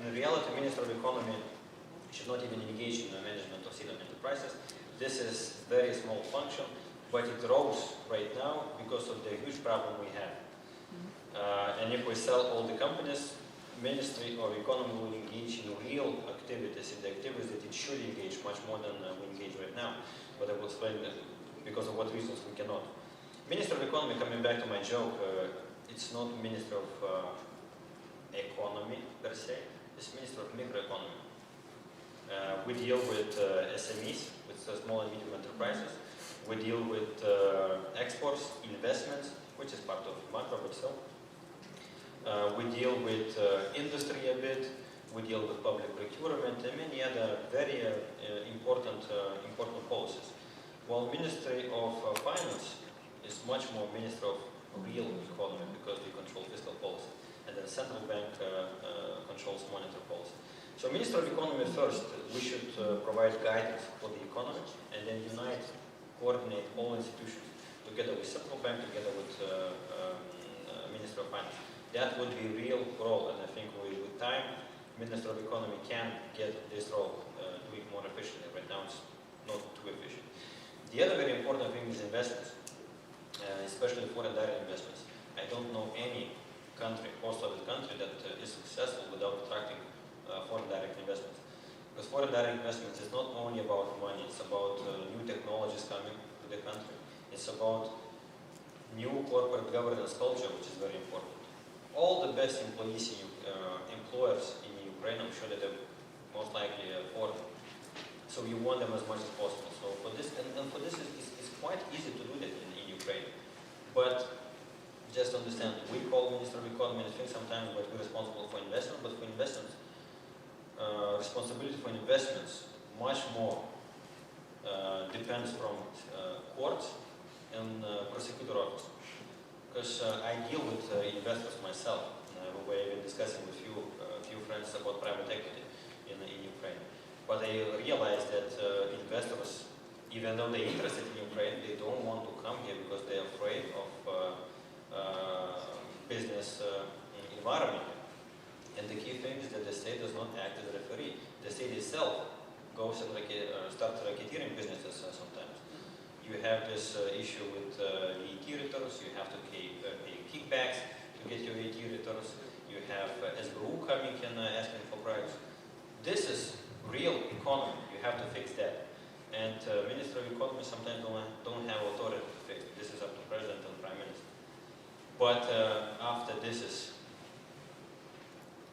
In reality, Minister of Economy should not even engage in the management of state-owned enterprises. This is a very small function, but it rose right now because of the huge problem we have. And if we sell all the companies, Ministry of Economy will engage in real activities, in the activities that it should engage much more than we engage right now. But I will explain that because of what reasons we cannot. Minister of Economy, coming back to my joke, it's not Minister of Economy per se, it's Minister of Microeconomy. We deal with SMEs, with small and medium enterprises. We deal with exports, investments, which is part of macro itself. We deal with industry a bit. We deal with public procurement and many other very important policies. While Ministry of Finance is much more Minister of real economy because we control fiscal policy, and then central bank controls monetary policy. So Minister of Economy first, we should provide guidance for the economy and then unite, coordinate all institutions together with central bank, together with Minister of Finance. That would be a real role, and I think with time, Minister of Economy can get this role do it more efficiently. Right now it's not too efficient. The other very important thing is investments, especially foreign direct investments. I don't know any country, post-Soviet country, that is successful without attracting foreign direct investments. Because foreign direct investments is not only about money, it's about new technologies coming to the country. It's about new corporate governance culture, which is very important. All the best employees, employers in Ukraine, I'm sure that they're most likely foreign. So you want them as much as possible. So for this, and for this, it's quite easy to do that in Ukraine. But just understand, we call Minister of Economy and I think sometimes we're responsible for investment, but for investments, responsibility for investments much more depends from courts and prosecutor office. Because I deal with investors myself. We were even discussing with few friends about private equity in Ukraine. But I realized that investors Even though they're interested in Ukraine, they don't want to come here because they're afraid of business environment. And the key thing is that the state does not act as a referee. The state itself goes and starts racketeering businesses sometimes. You have this issue with VAT returns, you have to pay kickbacks to get your VAT returns, you have SBU coming and asking for bribes. This is real economy, you have to fix that. And Minister of Economy sometimes don't have authority to fix it. This is up to President and Prime Minister. But after this is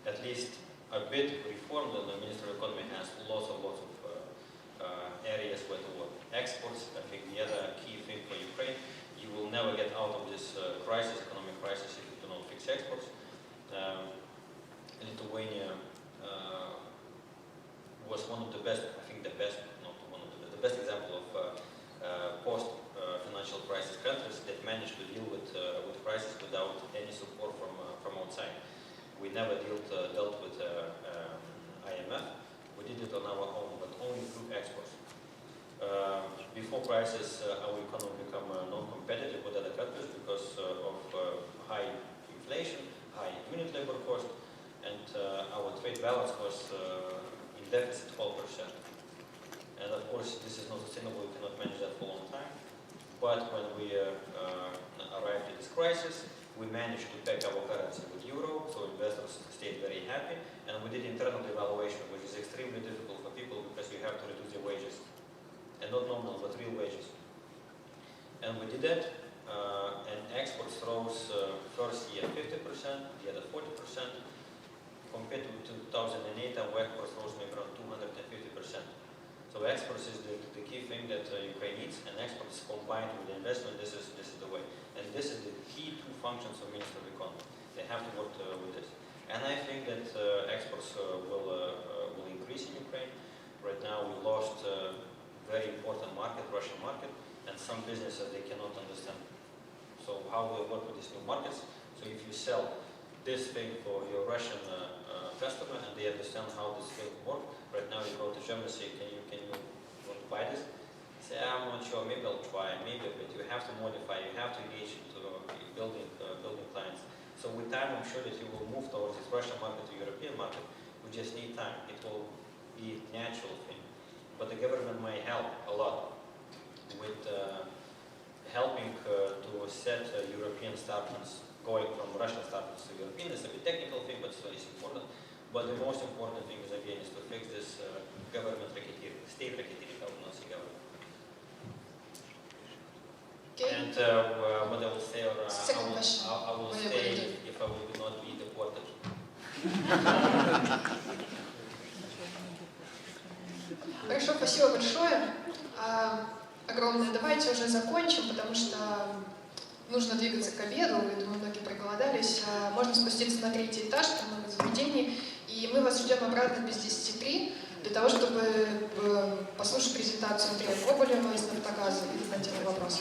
at least a bit reformed, and the Minister of Economy has lots of areas where to work. Exports, I think the other key thing for Ukraine, you will never get out of this economic crisis, if you do not fix exports. Lithuania was one of the best, I think the best, not one of the best example of post-financial crisis countries that managed to deal with crisis without any support from outside. We never dealt with IMF. We did it on our own, but only through exports. Before crisis, our economy became non-competitive with other countries because of high inflation, high unit labor cost, and our trade balance was in deficit 12%. And of course, this is not sustainable. We cannot manage that for a long time. But when we arrived at this crisis, we managed to peg our currency with euro, so investors stayed very happy, and we did internal devaluation, which is extremely difficult for people because you have to reduce their wages, and not nominal, but real wages. And we did that, and exports rose first year 50%, the other 40%. Compared to 2008, our exports rose maybe around 250%. So exports is the key thing that Ukraine needs, and exports combined with the investment, this is the way. And this is the key two functions of Minister of Economy. They have to work with this. And I think that exports will increase in Ukraine. Right now we lost a very important market, Russian market, and some businesses, they cannot understand. So how will work with these new markets? So if you sell this thing for your Russian customer and they understand how this thing works, right now you go to Germany and say, can you want to buy this? Say, I'm not sure, maybe I'll try, maybe, but you have to modify, you have to engage into building clients. So with time, I'm sure that you will move towards this Russian market to European market. We just need time. It will be a natural thing. But the government may help a lot with helping to set European startups, going from Russian startups to European. It's a bit technical thing, but it's important. But the most important thing is, again, is to fix this government racketeering, state racketeering, I will not say government. Okay. And what I will say, or I will stay if I will not be deported. Хорошо, спасибо большое. Огромное. Давайте уже закончим, потому что нужно двигаться к обеду. Я думаю, многие проголодались. Можно спуститься на 3-й этаж, там много заведений. И мы вас ждем обратно без 10:03, для того, чтобы послушать презентацию Андрея Коболева из «Нафтогаза» и задать ему вопросы.